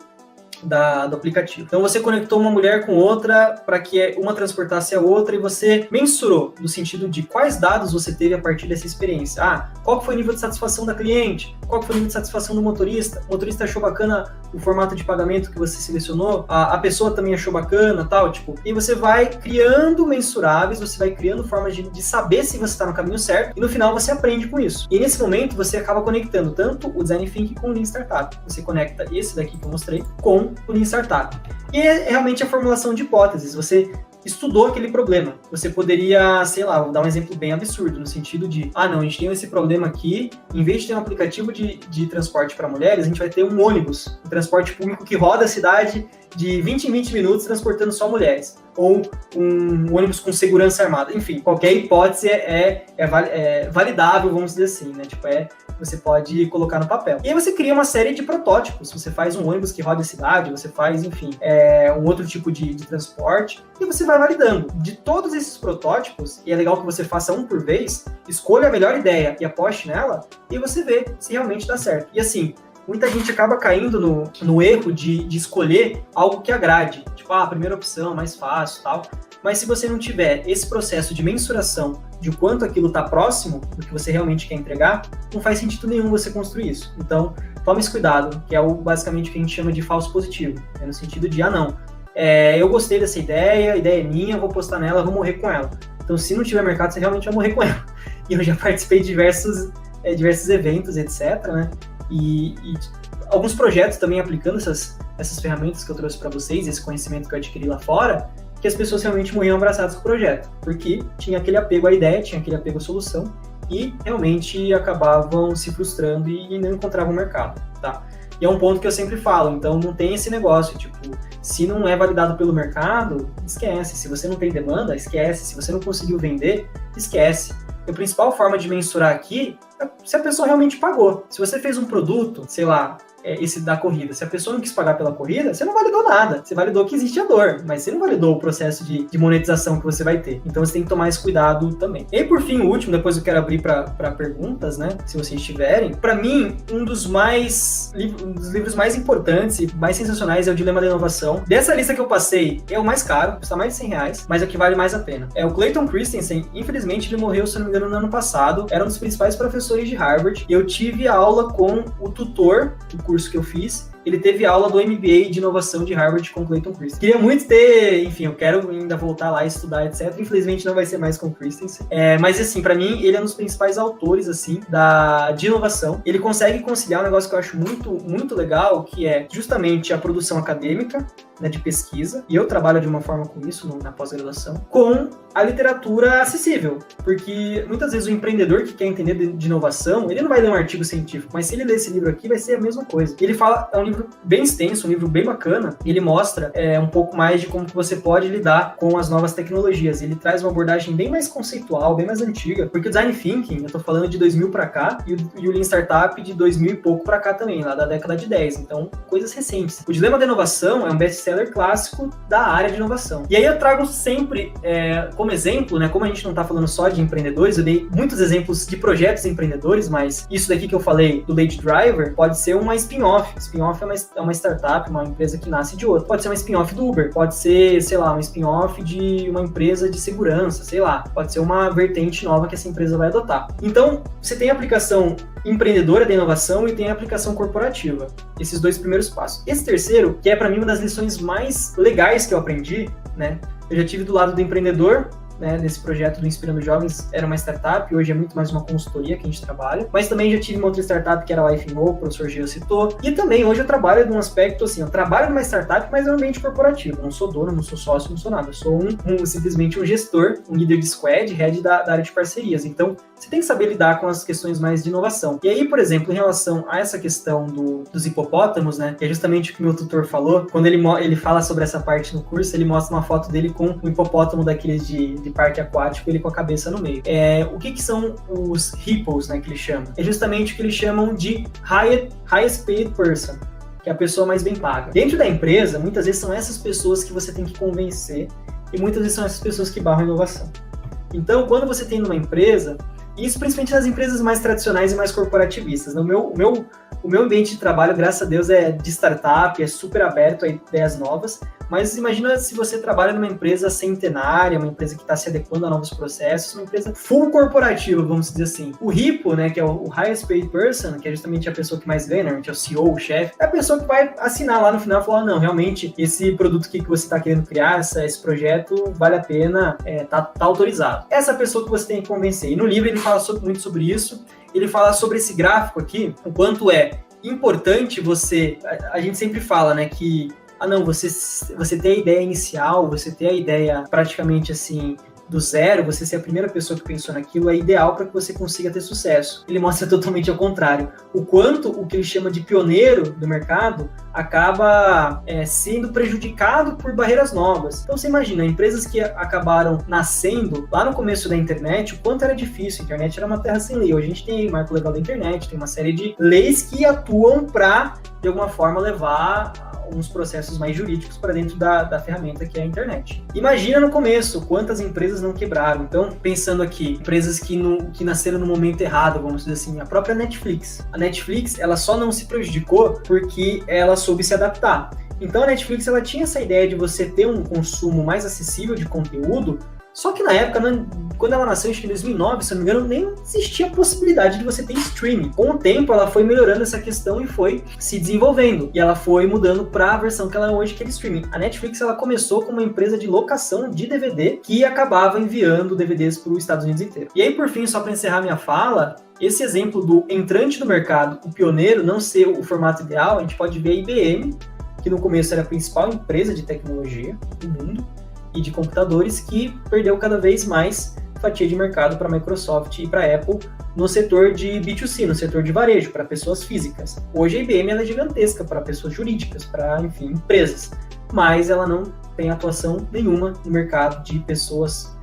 do aplicativo. Então você conectou uma mulher com outra para que uma transportasse a outra e você mensurou no sentido de quais dados você teve a partir dessa experiência. Qual foi o nível de satisfação da cliente? Qual foi o nível de satisfação do motorista? O motorista achou bacana o formato de pagamento que você selecionou? A pessoa também achou bacana, tal, tipo. E você vai criando mensuráveis, você vai criando formas de saber se você está no caminho certo e no final você aprende com isso. E nesse momento você acaba conectando tanto o Design Thinking com o Lean Startup. Você conecta esse daqui que eu mostrei com o Lean Startup. E é realmente a formulação de hipóteses. Você estudou aquele problema. Você poderia, sei lá, vou dar um exemplo bem absurdo, no sentido de, não, a gente tem esse problema aqui, em vez de ter um aplicativo de transporte para mulheres, a gente vai ter um ônibus, um transporte público que roda a cidade de 20 em 20 minutos transportando só mulheres. Ou um ônibus com segurança armada. Enfim, qualquer hipótese é validável, vamos dizer assim, né? Tipo, você pode colocar no papel. E aí você cria uma série de protótipos. Você faz um ônibus que roda a cidade, você faz, enfim, um outro tipo de transporte, e você vai validando. De todos esses protótipos, e é legal que você faça um por vez, escolha a melhor ideia e aposte nela, e você vê se realmente dá certo. E assim, muita gente acaba caindo no erro de escolher algo que agrade. Tipo, a primeira opção, mais fácil e tal. Mas se você não tiver esse processo de mensuração de o quanto aquilo está próximo do que você realmente quer entregar, não faz sentido nenhum você construir isso. Então, tome esse cuidado, que é basicamente o que a gente chama de falso positivo. É no sentido de, eu gostei dessa ideia, a ideia é minha, vou postar nela, vou morrer com ela. Então, se não tiver mercado, você realmente vai morrer com ela. E eu já participei de diversos eventos, etc., né? E alguns projetos também aplicando essas ferramentas que eu trouxe para vocês, esse conhecimento que eu adquiri lá fora, que as pessoas realmente morriam abraçadas com o projeto, porque tinha aquele apego à ideia, tinha aquele apego à solução, e realmente acabavam se frustrando e não encontravam mercado, tá? E é um ponto que eu sempre falo, então não tem esse negócio, tipo, se não é validado pelo mercado, esquece. Se você não tem demanda, esquece. Se você não conseguiu vender, esquece. E a principal forma de mensurar aqui é se a pessoa realmente pagou. Se você fez um produto, sei lá, esse da corrida, se a pessoa não quis pagar pela corrida, você não validou nada. Você validou que existe a dor, mas você não validou o processo de monetização que você vai ter. Então você tem que tomar esse cuidado também. E por fim, o último, depois eu quero abrir para perguntas, né? Se vocês tiverem. Para mim, um dos livros mais importantes e mais sensacionais é o Dilema da Inovação. Dessa lista que eu passei, é o mais caro, custa mais de R$100, mas é o que vale mais a pena. É o Clayton Christensen, infelizmente ele morreu, se não me engano, no ano passado. Era um dos principais professores de Harvard. E eu tive aula com o tutor do curso que eu fiz. Ele teve aula do MBA de inovação de Harvard com Clayton Christensen. Queria muito ter, enfim, eu quero ainda voltar lá e estudar, etc. Infelizmente não vai ser mais com Christensen. Mas assim, para mim, ele é um dos principais autores, assim, de inovação. Ele consegue conciliar um negócio que eu acho muito, muito legal, que é justamente a produção acadêmica, né, de pesquisa, e eu trabalho de uma forma com isso na pós-graduação, com a literatura acessível, porque muitas vezes o empreendedor que quer entender de inovação, ele não vai ler um artigo científico, mas se ele ler esse livro aqui, vai ser a mesma coisa. Ele fala, é um livro bem extenso, um livro bem bacana, e ele mostra um pouco mais de como que você pode lidar com as novas tecnologias. Ele traz uma abordagem bem mais conceitual, bem mais antiga, porque o Design Thinking, eu tô falando de 2000 para cá, e o Lean Startup de 2000 e pouco para cá também, lá da década de 10, então coisas recentes. O Dilema da Inovação é um best-seller clássico da área de inovação. E aí eu trago sempre, como exemplo, né, como a gente não tá falando só de empreendedores, eu dei muitos exemplos de projetos empreendedores, mas isso daqui que eu falei do Late Driver pode ser uma spin-off. Spin-off é uma startup, uma empresa que nasce de outra. Pode ser uma spin-off do Uber, pode ser, sei lá, uma spin-off de uma empresa de segurança, sei lá, pode ser uma vertente nova que essa empresa vai adotar. Então, você tem a aplicação empreendedora da inovação e tem a aplicação corporativa. Esses dois primeiros passos. Esse terceiro, que é para mim uma das lições mais legais que eu aprendi, né? Eu já tive do lado do empreendedor, né, nesse projeto do Inspirando Jovens, era uma startup, hoje é muito mais uma consultoria que a gente trabalha, mas também já tive uma outra startup que era a Life o professor Gil citou, e também hoje eu trabalho num aspecto assim, eu trabalho numa startup, mas é um ambiente corporativo, eu não sou dono, não sou sócio, não sou nada, eu sou simplesmente um gestor, um líder de squad, head da área de parcerias, então você tem que saber lidar com as questões mais de inovação. E aí, por exemplo, em relação a essa questão dos hipopótamos, né, que é justamente o que o meu tutor falou, quando ele fala sobre essa parte no curso, ele mostra uma foto dele com um hipopótamo daqueles de parque aquático, ele com a cabeça no meio. O que são os hippos, né, que ele chama? É justamente o que eles chamam de highest paid person, que é a pessoa mais bem paga. Dentro da empresa, muitas vezes são essas pessoas que você tem que convencer e muitas vezes são essas pessoas que barram a inovação. Então, quando você tem numa empresa, isso principalmente nas empresas mais tradicionais e mais corporativistas, o meu ambiente de trabalho, graças a Deus, é de startup, é super aberto a ideias novas, mas imagina se você trabalha numa empresa centenária, uma empresa que está se adequando a novos processos, uma empresa full corporativa, vamos dizer assim. O Hippo, né, que é o highest paid person, que é justamente a pessoa que mais ganha, normalmente é o CEO, o chefe, é a pessoa que vai assinar lá no final e falar, não, realmente, esse produto que você está querendo criar, esse projeto, vale a pena, tá autorizado. Essa pessoa que você tem que convencer. E no livro ele fala muito sobre isso, ele fala sobre esse gráfico aqui, o quanto é importante você... A gente sempre fala, né, que você ter a ideia inicial, você ter a ideia praticamente assim, do zero, você ser a primeira pessoa que pensou naquilo, é ideal para que você consiga ter sucesso. Ele mostra totalmente ao contrário. O quanto o que ele chama de pioneiro do mercado acaba sendo prejudicado por barreiras novas. Então você imagina, empresas que acabaram nascendo lá no começo da internet, o quanto era difícil. A internet era uma terra sem lei. Hoje a gente tem marco legal da internet, tem uma série de leis que atuam para, de alguma forma, levar uns processos mais jurídicos para dentro da ferramenta que é a internet. Imagina no começo, quantas empresas não quebraram. Então, pensando aqui, empresas que nasceram no momento errado, vamos dizer assim, a própria Netflix. A Netflix, ela só não se prejudicou porque ela soube se adaptar. Então, a Netflix, ela tinha essa ideia de você ter um consumo mais acessível de conteúdo, só que na época, quando ela nasceu, acho que em 2009, se eu não me engano, nem existia a possibilidade de você ter streaming. Com o tempo, ela foi melhorando essa questão e foi se desenvolvendo. E ela foi mudando para a versão que ela é hoje, que é de streaming. A Netflix, ela começou como uma empresa de locação de DVD que acabava enviando DVDs para os Estados Unidos inteiro. E aí, por fim, só para encerrar minha fala, esse exemplo do entrante no mercado, o pioneiro, não ser o formato ideal, a gente pode ver a IBM, que no começo era a principal empresa de tecnologia do mundo, e de computadores, que perdeu cada vez mais fatia de mercado para a Microsoft e para a Apple no setor de B2C, no setor de varejo, para pessoas físicas. Hoje a IBM ela é gigantesca para pessoas jurídicas, para, enfim, empresas, mas ela não tem atuação nenhuma no mercado de pessoas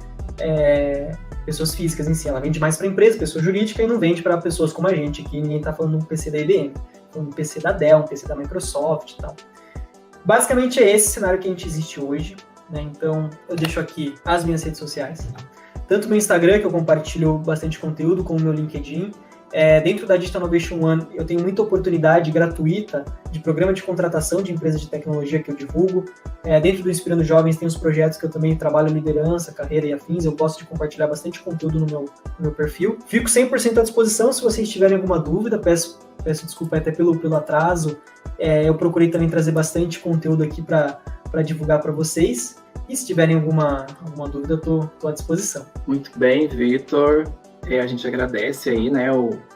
físicas em si. Ela vende mais para empresa, pessoa jurídica, e não vende para pessoas como a gente aqui. Ninguém está falando de um PC da IBM, falando de um PC da Dell, um PC da Microsoft e tal. Basicamente é esse cenário que a gente existe hoje. Então, eu deixo aqui as minhas redes sociais. Tanto meu Instagram, que eu compartilho bastante conteúdo, como o meu LinkedIn. Dentro da Digital Innovation One, eu tenho muita oportunidade gratuita de programa de contratação de empresas de tecnologia que eu divulgo. Dentro do Inspirando Jovens, tem os projetos que eu também trabalho liderança, carreira e afins. Eu gosto de compartilhar bastante conteúdo no meu perfil. Fico 100% à disposição se vocês tiverem alguma dúvida. Peço desculpa até pelo atraso. Eu procurei também trazer bastante conteúdo aqui para divulgar para vocês. E se tiverem alguma dúvida, eu estou à disposição. Muito bem, Vitor. A gente agradece aí, né,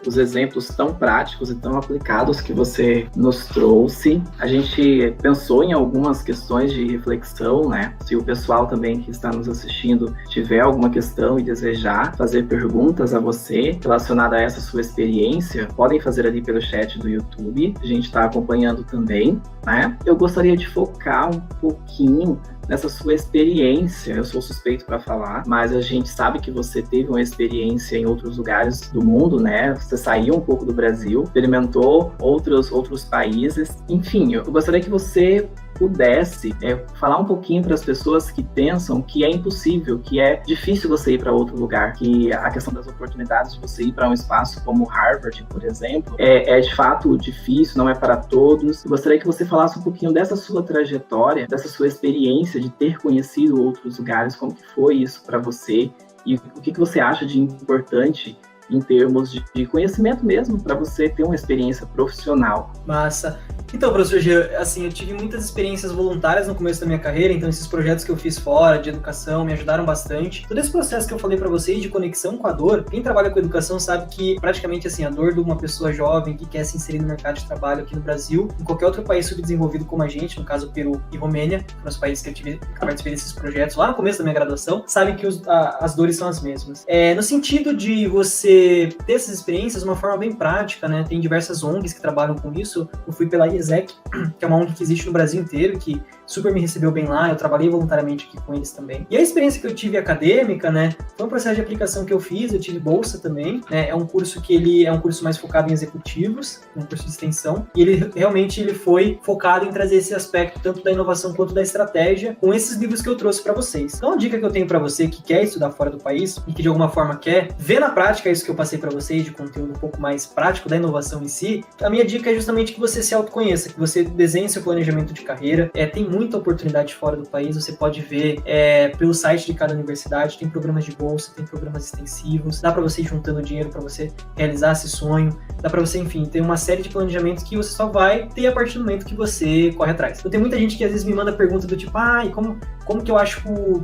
os exemplos tão práticos e tão aplicados que você nos trouxe. A gente pensou em algumas questões de reflexão, né? Se o pessoal também que está nos assistindo tiver alguma questão e desejar fazer perguntas a você relacionada a essa sua experiência, podem fazer ali pelo chat do YouTube. A gente está acompanhando também, né? Eu gostaria de focar um pouquinho nessa sua experiência. Eu sou suspeito para falar, mas a gente sabe que você teve uma experiência em outros lugares do mundo, né? Você saiu um pouco do Brasil, experimentou outros países. Enfim, eu gostaria que você pudesse falar um pouquinho para as pessoas que pensam que é impossível, que é difícil você ir para outro lugar, que a questão das oportunidades de você ir para um espaço como Harvard, por exemplo, é de fato difícil, não é para todos. Eu gostaria que você falasse um pouquinho dessa sua trajetória, dessa sua experiência de ter conhecido outros lugares, como que foi isso para você e o que você acha de importante em termos de conhecimento mesmo, para você ter uma experiência profissional. Massa. Então, professor Jean, assim, eu tive muitas experiências voluntárias no começo da minha carreira, então esses projetos que eu fiz fora, de educação, me ajudaram bastante. Todo esse processo que eu falei para vocês de conexão com a dor, quem trabalha com educação sabe que praticamente assim, a dor de uma pessoa jovem que quer se inserir no mercado de trabalho aqui no Brasil, em qualquer outro país subdesenvolvido como a gente, no caso Peru e Romênia, foram os países que eu participei desses projetos lá no começo da minha graduação, sabem que as dores são as mesmas. No sentido de você ter essas experiências de uma forma bem prática, né? Tem diversas ONGs que trabalham com isso. Eu fui pela IESEC, que é uma ONG que existe no Brasil inteiro, que super me recebeu bem lá, eu trabalhei voluntariamente aqui com eles também. E a experiência que eu tive acadêmica, né, foi um processo de aplicação que eu fiz, eu tive bolsa também, né, é um curso que ele é um curso mais focado em executivos, um curso de extensão, e ele realmente foi focado em trazer esse aspecto tanto da inovação quanto da estratégia, com esses livros que eu trouxe para vocês. Então a dica que eu tenho para você que quer estudar fora do país e que de alguma forma quer ver na prática isso que eu passei para vocês, de conteúdo um pouco mais prático da inovação em si, a minha dica é justamente que você se autoconheça, que você desenhe seu planejamento de carreira, tem muita oportunidade fora do país, você pode ver pelo site de cada universidade, tem programas de bolsa, tem programas extensivos, dá para você ir juntando dinheiro para você realizar esse sonho, dá para você, enfim, ter uma série de planejamentos que você só vai ter a partir do momento que você corre atrás. Então tem muita gente que às vezes me manda pergunta do tipo, e como que eu acho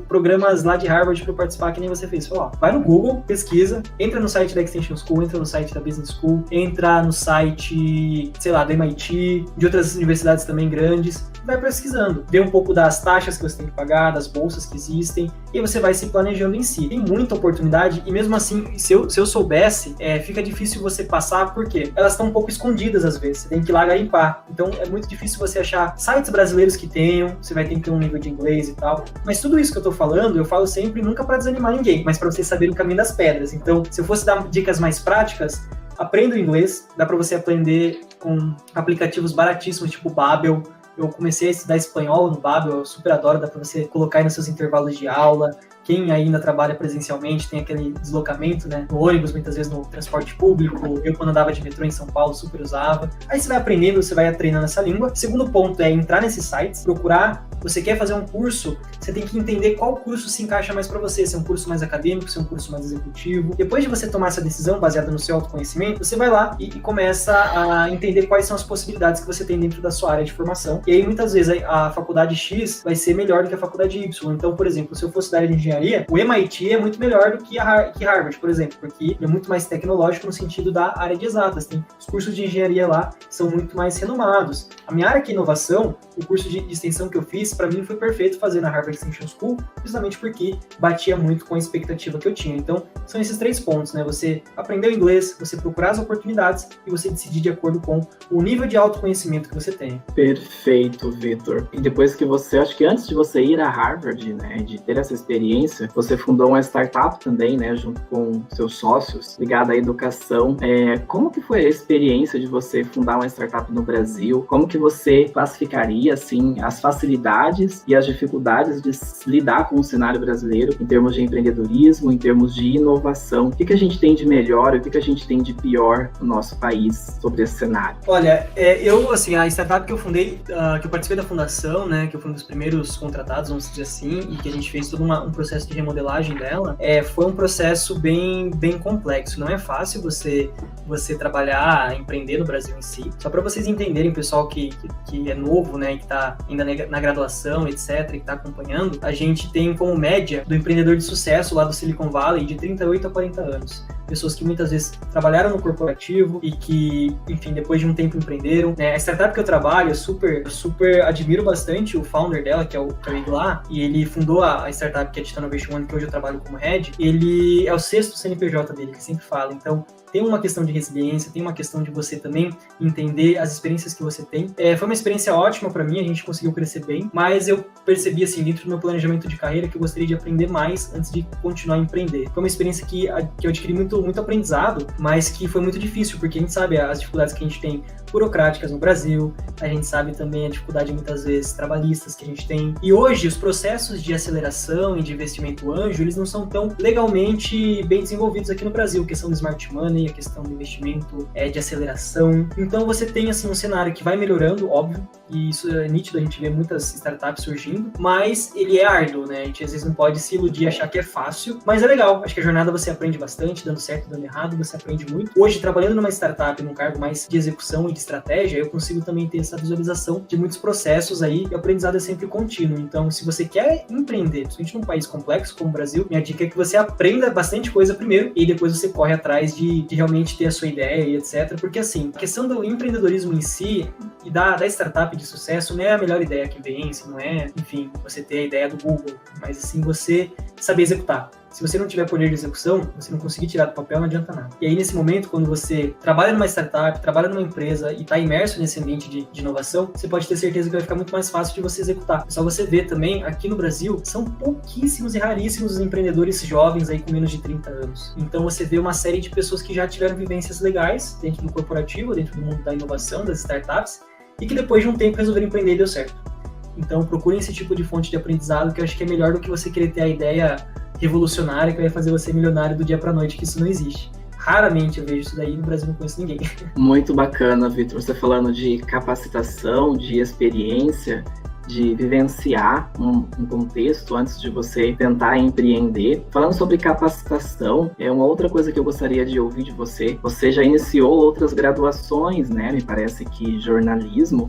programas lá de Harvard para eu participar, que nem você fez? Fala, vai no Google, pesquisa, entra no site da Extension School, entra no site da Business School, entra no site, sei lá, do MIT, de outras universidades também grandes, vai pesquisando, vê um pouco das taxas que você tem que pagar, das bolsas que existem, e aí você vai se planejando em si. Tem muita oportunidade, e mesmo assim, se eu soubesse, fica difícil você passar, porque elas estão um pouco escondidas às vezes, você tem que ir lá garimpar. Então é muito difícil você achar sites brasileiros que tenham, você vai ter que ter um nível de inglês e tal. Mas tudo isso que eu tô falando, eu falo sempre nunca para desanimar ninguém, mas para vocês saberem o caminho das pedras. Então, se eu fosse dar dicas mais práticas, aprenda o inglês, dá para você aprender com aplicativos baratíssimos, tipo Babbel. Eu comecei a estudar espanhol no Babbel, eu super adoro, dá para você colocar aí nos seus intervalos de aula. Quem ainda trabalha presencialmente tem aquele deslocamento, né, no ônibus, muitas vezes no transporte público. Eu, quando andava de metrô em São Paulo, super usava. Aí você vai aprendendo, você vai treinando essa língua. Segundo ponto é entrar nesses sites, procurar. Você quer fazer um curso, você tem que entender qual curso se encaixa mais para você, se é um curso mais acadêmico, se é um curso mais executivo. Depois de você tomar essa decisão baseada no seu autoconhecimento, você vai lá e começa a entender quais são as possibilidades que você tem dentro da sua área de formação. E aí, muitas vezes, a faculdade X vai ser melhor do que a faculdade Y. Então, por exemplo, se eu fosse da área de engenharia, o MIT é muito melhor do que Harvard, por exemplo, porque é muito mais tecnológico no sentido da área de exatas. Tem os cursos de engenharia lá que são muito mais renomados. A minha área que é inovação, o curso de extensão que eu fiz, para mim foi perfeito fazer na Harvard Extension School, justamente porque batia muito com a expectativa que eu tinha. Então, são esses 3 pontos, né? Você aprender o inglês, você procurar as oportunidades e você decidir de acordo com o nível de autoconhecimento que você tem. Perfeito, Vitor. E depois que acho que antes de você ir a Harvard, né, de ter essa experiência, você fundou uma startup também, né, junto com seus sócios, ligada à educação. Como que foi a experiência de você fundar uma startup no Brasil? Como que você classificaria, assim, as facilidades e as dificuldades de lidar com o cenário brasileiro em termos de empreendedorismo, em termos de inovação? O que a gente tem de melhor e o que a gente tem de pior no nosso país sobre esse cenário? Olha, a startup que eu fundei, que eu participei da fundação, né, que eu fui um dos primeiros contratados, vamos dizer assim, e que a gente fez todo um processo de remodelagem dela, foi um processo bem complexo. Não é fácil você trabalhar, empreender no Brasil em si. Só para vocês entenderem, pessoal que é novo, né, que está ainda na graduação, etc., que está acompanhando, a gente tem como média do empreendedor de sucesso lá do Silicon Valley de 38 a 40 anos. Pessoas que muitas vezes trabalharam no corporativo e que, enfim, depois de um tempo empreenderam. A startup que eu trabalho, eu super admiro bastante o founder dela, que é o Iglar, e ele fundou a startup que é a Titan Innovation One, que hoje eu trabalho como head. Ele é o 6º CNPJ dele, que sempre fala. Então, tem uma questão de resiliência, tem uma questão de você também entender as experiências que você tem. Foi uma experiência ótima para mim, a gente conseguiu crescer bem, mas eu percebi, assim, dentro do meu planejamento de carreira, que eu gostaria de aprender mais antes de continuar a empreender. Foi uma experiência que eu adquiri muito aprendizado, mas que foi muito difícil, porque a gente sabe as dificuldades que a gente tem burocráticas no Brasil, a gente sabe também a dificuldade muitas vezes trabalhistas que a gente tem. E hoje os processos de aceleração e de investimento anjo, eles não são tão legalmente bem desenvolvidos aqui no Brasil, a questão do smart money, a questão do investimento de aceleração. Então você tem assim um cenário que vai melhorando, óbvio, e isso é nítido, a gente vê muitas startups surgindo, mas ele é árduo, né? A gente às vezes não pode se iludir e achar que é fácil, mas é legal. Acho que a jornada você aprende bastante, dando certo, dando errado, você aprende muito. Hoje, trabalhando numa startup, num cargo mais de execução e de estratégia, eu consigo também ter essa visualização de muitos processos aí, e o aprendizado é sempre contínuo. Então, se você quer empreender, principalmente num país complexo como o Brasil, minha dica é que você aprenda bastante coisa primeiro, e depois você corre atrás de realmente ter a sua ideia e etc. Porque assim, a questão do empreendedorismo em si e da startup de sucesso não é a melhor ideia que vence, não é, enfim, você ter a ideia do Google, mas assim, você saber executar. Se você não tiver poder de execução, você não conseguir tirar do papel, não adianta nada. E aí, nesse momento, quando você trabalha numa startup, trabalha numa empresa e está imerso nesse ambiente de inovação, você pode ter certeza que vai ficar muito mais fácil de você executar. É só você ver também, aqui no Brasil, são pouquíssimos e raríssimos os empreendedores jovens aí com menos de 30 anos. Então, você vê uma série de pessoas que já tiveram vivências legais dentro do corporativo, dentro do mundo da inovação, das startups, e que depois de um tempo resolveram empreender e deu certo. Então, procurem esse tipo de fonte de aprendizado, que eu acho que é melhor do que você querer ter a ideia revolucionária que vai fazer você milionário do dia para noite, que isso não existe. Raramente eu vejo isso daí, no Brasil não conheço ninguém. Muito bacana, Vitor, você falando de capacitação, de experiência, de vivenciar um contexto antes de você tentar empreender. Falando sobre capacitação, é uma outra coisa que eu gostaria de ouvir de você. Você já iniciou outras graduações, né? Me parece que jornalismo.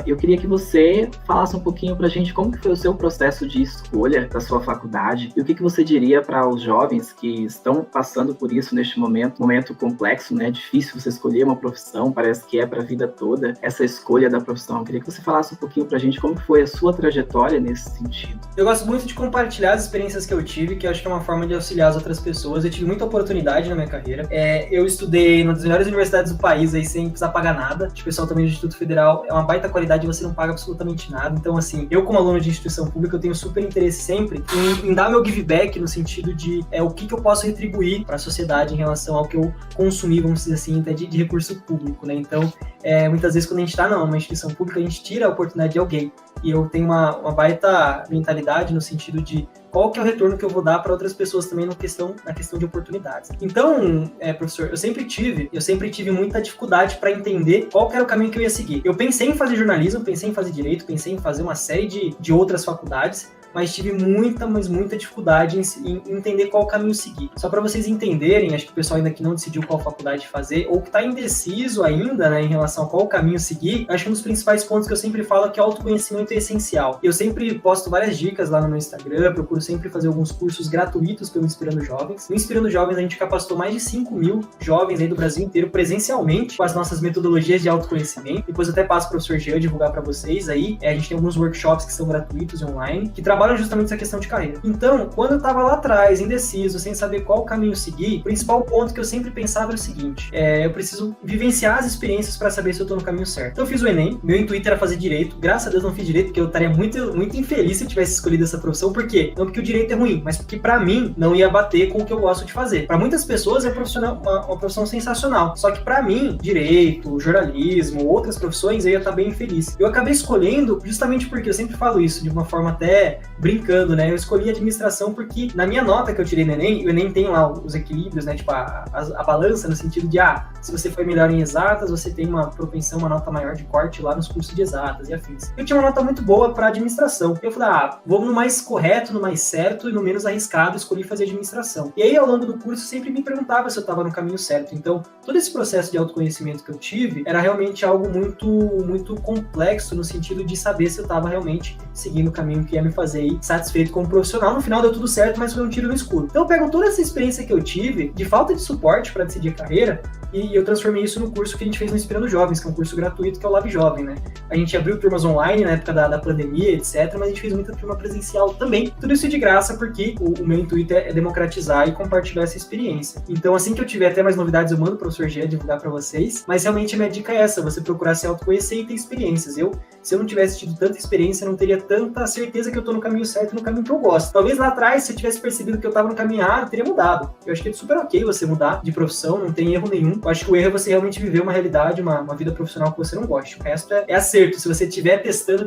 Eu queria que você falasse um pouquinho pra gente como que foi o seu processo de escolha da sua faculdade e o que você diria para os jovens que estão passando por isso neste momento complexo, né? Difícil você escolher uma profissão, parece que é para a vida toda essa escolha da profissão. Eu queria que você falasse um pouquinho pra gente como foi a sua trajetória nesse sentido. Eu gosto muito de compartilhar as experiências que eu tive, que eu acho que é uma forma de auxiliar as outras pessoas. Eu tive muita oportunidade na minha carreira. Eu estudei uma das melhores universidades do país, aí sem precisar pagar nada. O pessoal também do Instituto Federal é uma baita qualidade, você não paga absolutamente nada. Então, assim, eu como aluno de instituição pública, eu tenho super interesse sempre em dar meu give back no sentido de o que eu posso retribuir para a sociedade em relação ao que eu consumi, vamos dizer assim, até de recurso público, né? Então, muitas vezes quando a gente está numa instituição pública, a gente tira a oportunidade de alguém. E eu tenho uma baita mentalidade no sentido de qual que é o retorno que eu vou dar para outras pessoas também na questão de oportunidades. Então, professor, eu sempre tive muita dificuldade para entender qual que era o caminho que eu ia seguir. Eu pensei em fazer jornalismo, pensei em fazer direito, pensei em fazer uma série de outras faculdades, mas tive muita dificuldade em entender qual caminho seguir. Só para vocês entenderem, acho que o pessoal ainda que não decidiu qual faculdade fazer, ou que está indeciso ainda, né, em relação a qual caminho seguir, acho que um dos principais pontos que eu sempre falo é que o autoconhecimento é essencial. Eu sempre posto várias dicas lá no meu Instagram, procuro sempre fazer alguns cursos gratuitos pelo Inspirando Jovens. No Inspirando Jovens, a gente capacitou mais de 5.000 jovens aí do Brasil inteiro, presencialmente, com as nossas metodologias de autoconhecimento. Depois eu até passo para o professor Jean divulgar para vocês aí. A gente tem alguns workshops que são gratuitos e online, que trabalham justamente essa questão de carreira. Então, quando eu tava lá atrás, indeciso, sem saber qual caminho seguir, o principal ponto que eu sempre pensava era o seguinte: eu preciso vivenciar as experiências para saber se eu tô no caminho certo. Então eu fiz o Enem, meu intuito era fazer direito, graças a Deus não fiz direito, porque eu estaria muito infeliz se eu tivesse escolhido essa profissão. Por quê? Não porque o direito é ruim, mas porque pra mim não ia bater com o que eu gosto de fazer. Para muitas pessoas é uma profissão sensacional, só que pra mim, direito, jornalismo, outras profissões, eu ia estar bem infeliz. Eu acabei escolhendo justamente porque eu sempre falo isso de uma forma até brincando, né? Eu escolhi administração porque na minha nota que eu tirei no Enem, o Enem tem lá os equilíbrios, né? Tipo, a balança no sentido de, se você foi melhor em exatas, você tem uma propensão, uma nota maior de corte lá nos cursos de exatas e afins. Eu tinha uma nota muito boa para administração. Eu falei, vou no mais correto, no mais certo e no menos arriscado, escolhi fazer administração. E aí, ao longo do curso, sempre me perguntava se eu estava no caminho certo. Então, todo esse processo de autoconhecimento que eu tive era realmente algo muito complexo no sentido de saber se eu estava realmente seguindo o caminho que ia me fazer aí satisfeito como profissional. No final deu tudo certo, mas foi um tiro no escuro. Então eu pego toda essa experiência que eu tive de falta de suporte para decidir a carreira e eu transformei isso no curso que a gente fez no Inspirando Jovens, que é um curso gratuito, que é o Lab Jovem, né? A gente abriu turmas online na época da pandemia, etc, mas a gente fez muita turma presencial também. Tudo isso de graça porque o meu intuito é democratizar e compartilhar essa experiência. Então, assim que eu tiver até mais novidades, eu mando o professor Jean divulgar para vocês, mas realmente a minha dica é essa: você procurar se autoconhecer e ter experiências. Se eu não tivesse tido tanta experiência, eu não teria tanta certeza que eu tô no caminho certo, no caminho que eu gosto. Talvez lá atrás, se eu tivesse percebido que eu tava no caminho errado, eu teria mudado. Eu acho que é super ok você mudar de profissão, não tem erro nenhum. Eu acho que o erro é você realmente viver uma realidade, uma vida profissional que você não goste. O resto é acerto. Se você estiver testando,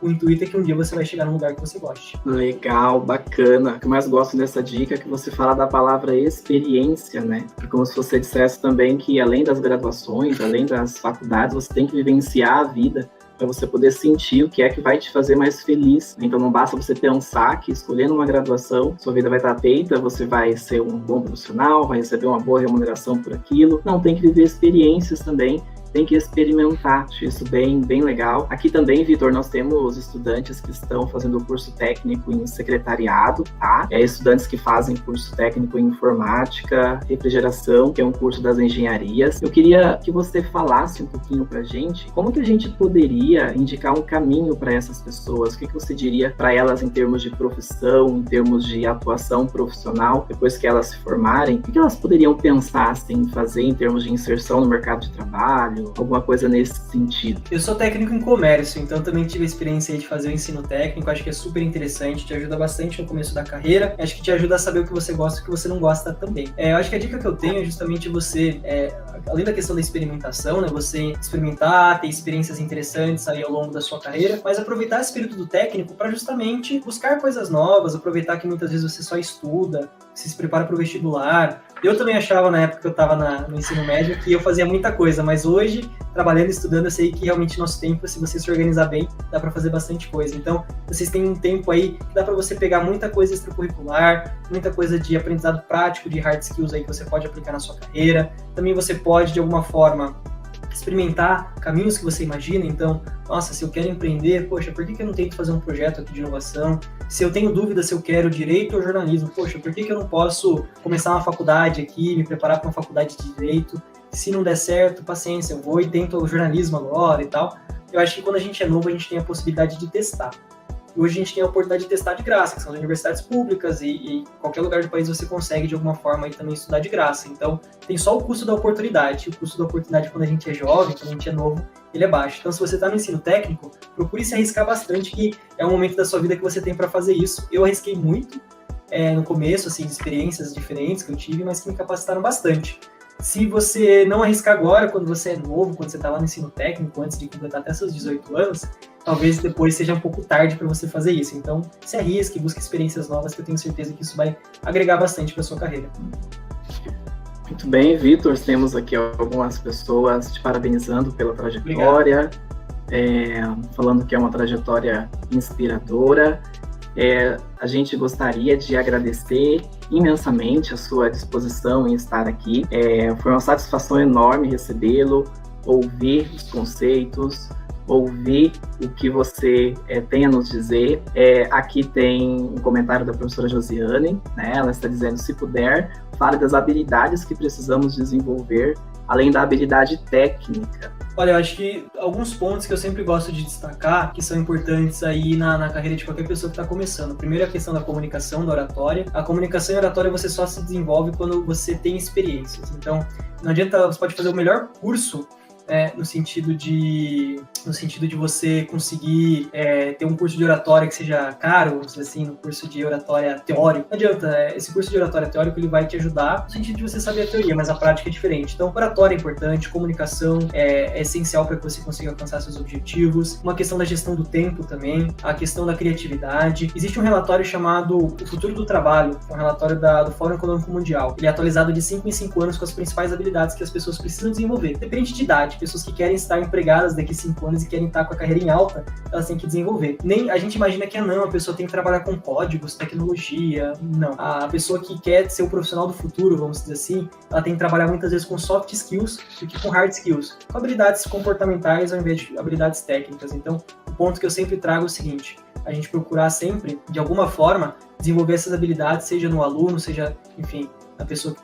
o intuito é que um dia você vai chegar num lugar que você goste. Legal, bacana. O que eu mais gosto dessa dica é que você fala da palavra experiência, né? É como se você dissesse também que além das graduações, além das faculdades, você tem que vivenciar a vida para você poder sentir o que é que vai te fazer mais feliz. Então não basta você pensar que escolhendo uma graduação, sua vida vai estar feita, você vai ser um bom profissional, vai receber uma boa remuneração por aquilo. Não, tem que viver experiências também, tem que experimentar. Acho isso bem legal. Aqui também, Vitor, nós temos estudantes que estão fazendo o curso técnico em secretariado, tá? Estudantes que fazem curso técnico em informática, refrigeração, que é um curso das engenharias. Eu queria que você falasse um pouquinho pra gente como que a gente poderia indicar um caminho para essas pessoas. O que você diria para elas em termos de profissão, em termos de atuação profissional, depois que elas se formarem? O que elas poderiam pensar assim, em fazer em termos de inserção no mercado de trabalho? Alguma coisa nesse sentido. Eu sou técnico em comércio, então também tive a experiência aí de fazer o ensino técnico, acho que é super interessante, te ajuda bastante no começo da carreira, acho que te ajuda a saber o que você gosta e o que você não gosta também. Eu acho que a dica que eu tenho é justamente você, além da questão da experimentação, né, você experimentar, ter experiências interessantes aí ao longo da sua carreira, mas aproveitar esse período do técnico para justamente buscar coisas novas, aproveitar que muitas vezes você só estuda, se prepara para o vestibular. Eu também achava, na época que eu estava no ensino médio, que eu fazia muita coisa, mas hoje, trabalhando e estudando, eu sei que realmente nosso tempo, se você se organizar bem, dá para fazer bastante coisa. Então, vocês têm um tempo aí que dá para você pegar muita coisa extracurricular, muita coisa de aprendizado prático, de hard skills aí que você pode aplicar na sua carreira. Também você pode, de alguma forma, experimentar caminhos que você imagina. Então, nossa, se eu quero empreender, poxa, por que eu não tento fazer um projeto aqui de inovação? Se eu tenho dúvida se eu quero direito ou jornalismo, poxa, por que eu não posso começar uma faculdade aqui, me preparar para uma faculdade de direito? Se não der certo, paciência, eu vou e tento o jornalismo agora e tal. Eu acho que quando a gente é novo, a gente tem a possibilidade de testar. Hoje a gente tem a oportunidade de testar de graça, que são as universidades públicas, e em qualquer lugar do país você consegue, de alguma forma, aí, também estudar de graça. Então, tem só o custo da oportunidade. O custo da oportunidade, quando a gente é jovem, quando a gente é novo, ele é baixo. Então, se você está no ensino técnico, procure se arriscar bastante, que é um momento da sua vida que você tem para fazer isso. Eu arrisquei muito no começo, assim, experiências diferentes que eu tive, mas que me capacitaram bastante. Se você não arriscar agora, quando você é novo, quando você está lá no ensino técnico, antes de completar até seus 18 anos, talvez depois seja um pouco tarde para você fazer isso. Então, se arrisque, busque experiências novas, que eu tenho certeza que isso vai agregar bastante para sua carreira. Muito bem, Vitor, temos aqui algumas pessoas te parabenizando pela trajetória, falando que é uma trajetória inspiradora. A gente gostaria de agradecer imensamente a sua disposição em estar aqui. Foi uma satisfação enorme recebê-lo, ouvir os conceitos, ouvir o que você tem a nos dizer. Aqui tem um comentário da professora Josiane, né? Ela está dizendo, se puder, fale das habilidades que precisamos desenvolver, além da habilidade técnica. Olha, eu acho que alguns pontos que eu sempre gosto de destacar, que são importantes aí na carreira de qualquer pessoa que está começando. Primeiro, a questão da comunicação, da oratória. A comunicação e a oratória você só se desenvolve quando você tem experiências. Então, não adianta, você pode fazer o melhor curso no sentido de você conseguir ter um curso de oratória que seja caro, vamos dizer assim, um curso de oratória teórico. Não adianta, esse curso de oratória teórico ele vai te ajudar no sentido de você saber a teoria, mas a prática é diferente. Então, oratória é importante, comunicação é essencial para que você consiga alcançar seus objetivos. Uma questão da gestão do tempo também, a questão da criatividade. Existe um relatório chamado O Futuro do Trabalho, que é um relatório do Fórum Econômico Mundial. Ele é atualizado de 5 em 5 anos com as principais habilidades que as pessoas precisam desenvolver. Depende de idade. Pessoas que querem estar empregadas daqui a 5 anos e querem estar com a carreira em alta, elas têm que desenvolver. Nem a gente imagina que a pessoa tem que trabalhar com códigos, tecnologia, não. A pessoa que quer ser o profissional do futuro, vamos dizer assim, ela tem que trabalhar muitas vezes com soft skills do que com hard skills, com habilidades comportamentais ao invés de habilidades técnicas. Então, o ponto que eu sempre trago é o seguinte, a gente procurar sempre, de alguma forma, desenvolver essas habilidades, seja no aluno, seja, enfim, na pessoa que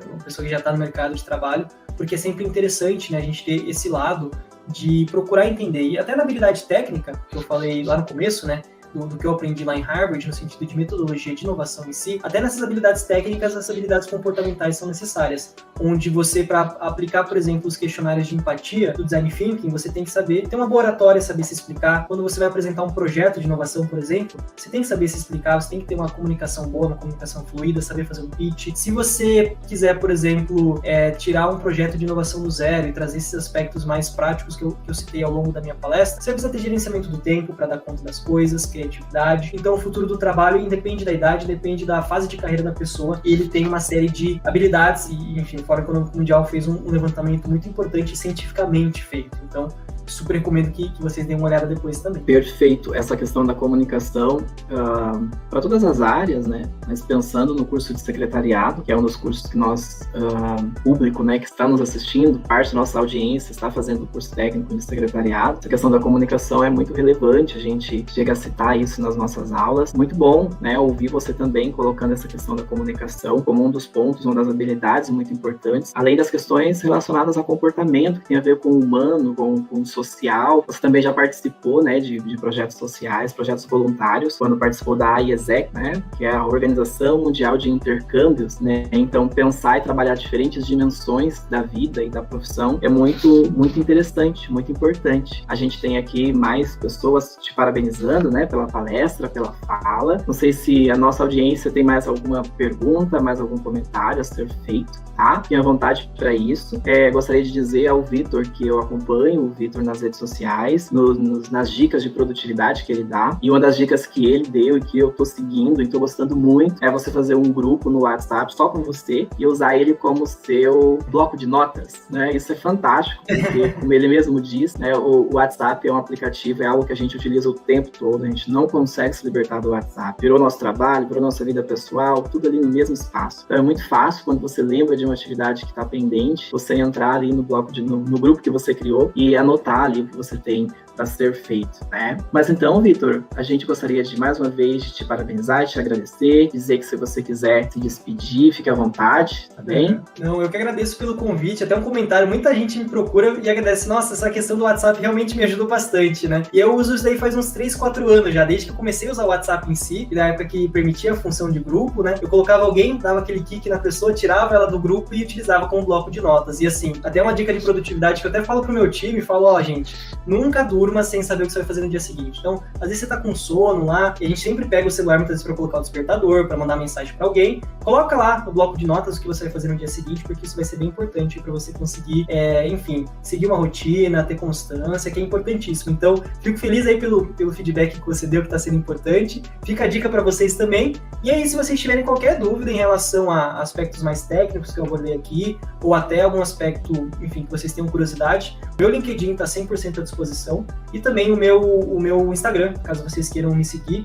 uma pessoa que já está no mercado de trabalho, porque é sempre interessante, né, a gente ter esse lado de procurar entender. E até na habilidade técnica, que eu falei lá no começo, né, do que eu aprendi lá em Harvard, no sentido de metodologia de inovação em si, até nessas habilidades técnicas, as habilidades comportamentais são necessárias, onde você, para aplicar, por exemplo, os questionários de empatia do Design Thinking, você tem que saber ter uma boa oratória, saber se explicar. Quando você vai apresentar um projeto de inovação, por exemplo, você tem que saber se explicar, você tem que ter uma comunicação boa, uma comunicação fluida, saber fazer um pitch. Se você quiser, por exemplo, tirar um projeto de inovação do zero e trazer esses aspectos mais práticos que eu citei ao longo da minha palestra, você precisa ter gerenciamento do tempo para dar conta das coisas, criatividade. Então, o futuro do trabalho independe da idade, depende da fase de carreira da pessoa. Ele tem uma série de habilidades e, enfim, o Fórum Econômico Mundial fez um levantamento muito importante e cientificamente feito. Então, super recomendo que vocês deem uma olhada depois também. Perfeito. Essa questão da comunicação para todas as áreas, né? Mas pensando no curso de secretariado, que é um dos cursos que nós, público, né, que está nos assistindo, parte da nossa audiência está fazendo o curso técnico de secretariado. Essa questão da comunicação é muito relevante, a gente chega a citar isso nas nossas aulas. Muito bom, né, ouvir você também colocando essa questão da comunicação como um dos pontos, uma das habilidades muito importantes, além das questões relacionadas ao comportamento, que tem a ver com o humano, com o social. Você também já participou, né, de projetos sociais, projetos voluntários, quando participou da IESEC, né, que é a Organização Mundial de Intercâmbios, né. Então, pensar e trabalhar diferentes dimensões da vida e da profissão é muito, muito interessante, muito importante. A gente tem aqui mais pessoas te parabenizando, né, pela palestra, pela fala. Não sei se a nossa audiência tem mais alguma pergunta, mais algum comentário a ser feito, tá? Fique à vontade para isso. Gostaria de dizer ao Vitor que eu acompanho o Vitor nas redes sociais, nas dicas de produtividade que ele dá. E uma das dicas que ele deu e que eu tô seguindo e tô gostando muito é você fazer um grupo no WhatsApp só com você e usar ele como seu bloco de notas, né? Isso é fantástico, porque, como ele mesmo diz, né, o WhatsApp é um aplicativo, é algo que a gente utiliza o tempo todo, a gente não consegue se libertar do WhatsApp. Virou nosso trabalho, virou nossa vida pessoal, tudo ali no mesmo espaço. Então é muito fácil, quando você lembra de uma atividade que está pendente, você entrar ali no grupo que você criou e anotar ali o que você tem para ser feito, né? Mas então, Vitor, a gente gostaria de mais uma vez te parabenizar e te agradecer, dizer que se você quiser se despedir, fique à vontade, tá bem? Não, eu que agradeço pelo convite, até um comentário, muita gente me procura e agradece, nossa, essa questão do WhatsApp realmente me ajudou bastante, né? E eu uso isso daí faz uns 3, 4 anos já, desde que eu comecei a usar o WhatsApp em si, na época que permitia a função de grupo, né? Eu colocava alguém, dava aquele kick na pessoa, tirava ela do grupo e utilizava como bloco de notas. E assim, até uma dica de produtividade que eu até falo pro meu time, falo, ó, gente, nunca durma sem saber o que você vai fazer no dia seguinte. Então, às vezes você tá com sono lá, e a gente sempre pega o celular muitas vezes pra colocar o despertador, pra mandar mensagem pra alguém, coloca lá no bloco de notas o que você vai fazer no dia seguinte, porque isso vai ser bem importante pra você conseguir, enfim, seguir uma rotina, ter constância, que é importantíssimo. Então, fico feliz aí pelo feedback que você deu, que tá sendo importante. Fica a dica pra vocês também. E aí, se vocês tiverem qualquer dúvida em relação a aspectos mais técnicos que eu vou ler aqui, ou até algum aspecto, enfim, que vocês tenham curiosidade, meu LinkedIn tá 100% à disposição, e também o meu Instagram, caso vocês queiram me seguir,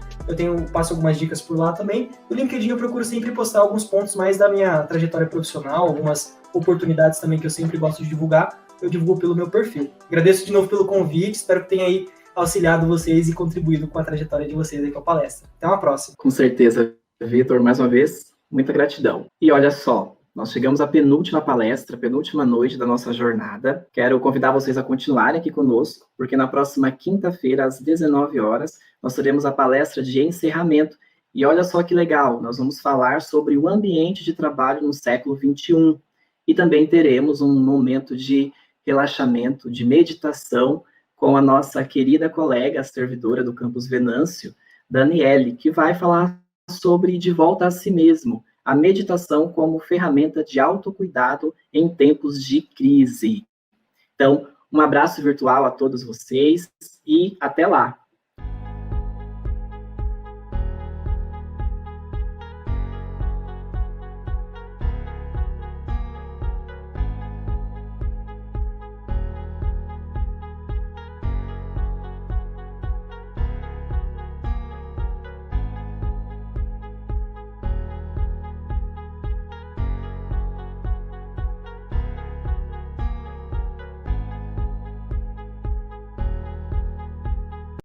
passo algumas dicas por lá também. No LinkedIn eu procuro sempre postar alguns pontos mais da minha trajetória profissional, algumas oportunidades também que eu sempre gosto de divulgar, eu divulgo pelo meu perfil. Agradeço de novo pelo convite, espero que tenha aí auxiliado vocês e contribuído com a trajetória de vocês aí com a palestra. Até uma próxima. Com certeza, Vitor, mais uma vez, muita gratidão. E olha só, nós chegamos à penúltima palestra, penúltima noite da nossa jornada. Quero convidar vocês a continuarem aqui conosco, porque na próxima quinta-feira, às 19 horas, nós teremos a palestra de encerramento. E olha só que legal, nós vamos falar sobre o ambiente de trabalho no século XXI. E também teremos um momento de relaxamento, de meditação, com a nossa querida colega, a servidora do Campus Venâncio, Daniele, que vai falar sobre De Volta a Si Mesmo, a meditação como ferramenta de autocuidado em tempos de crise. Então, um abraço virtual a todos vocês e até lá!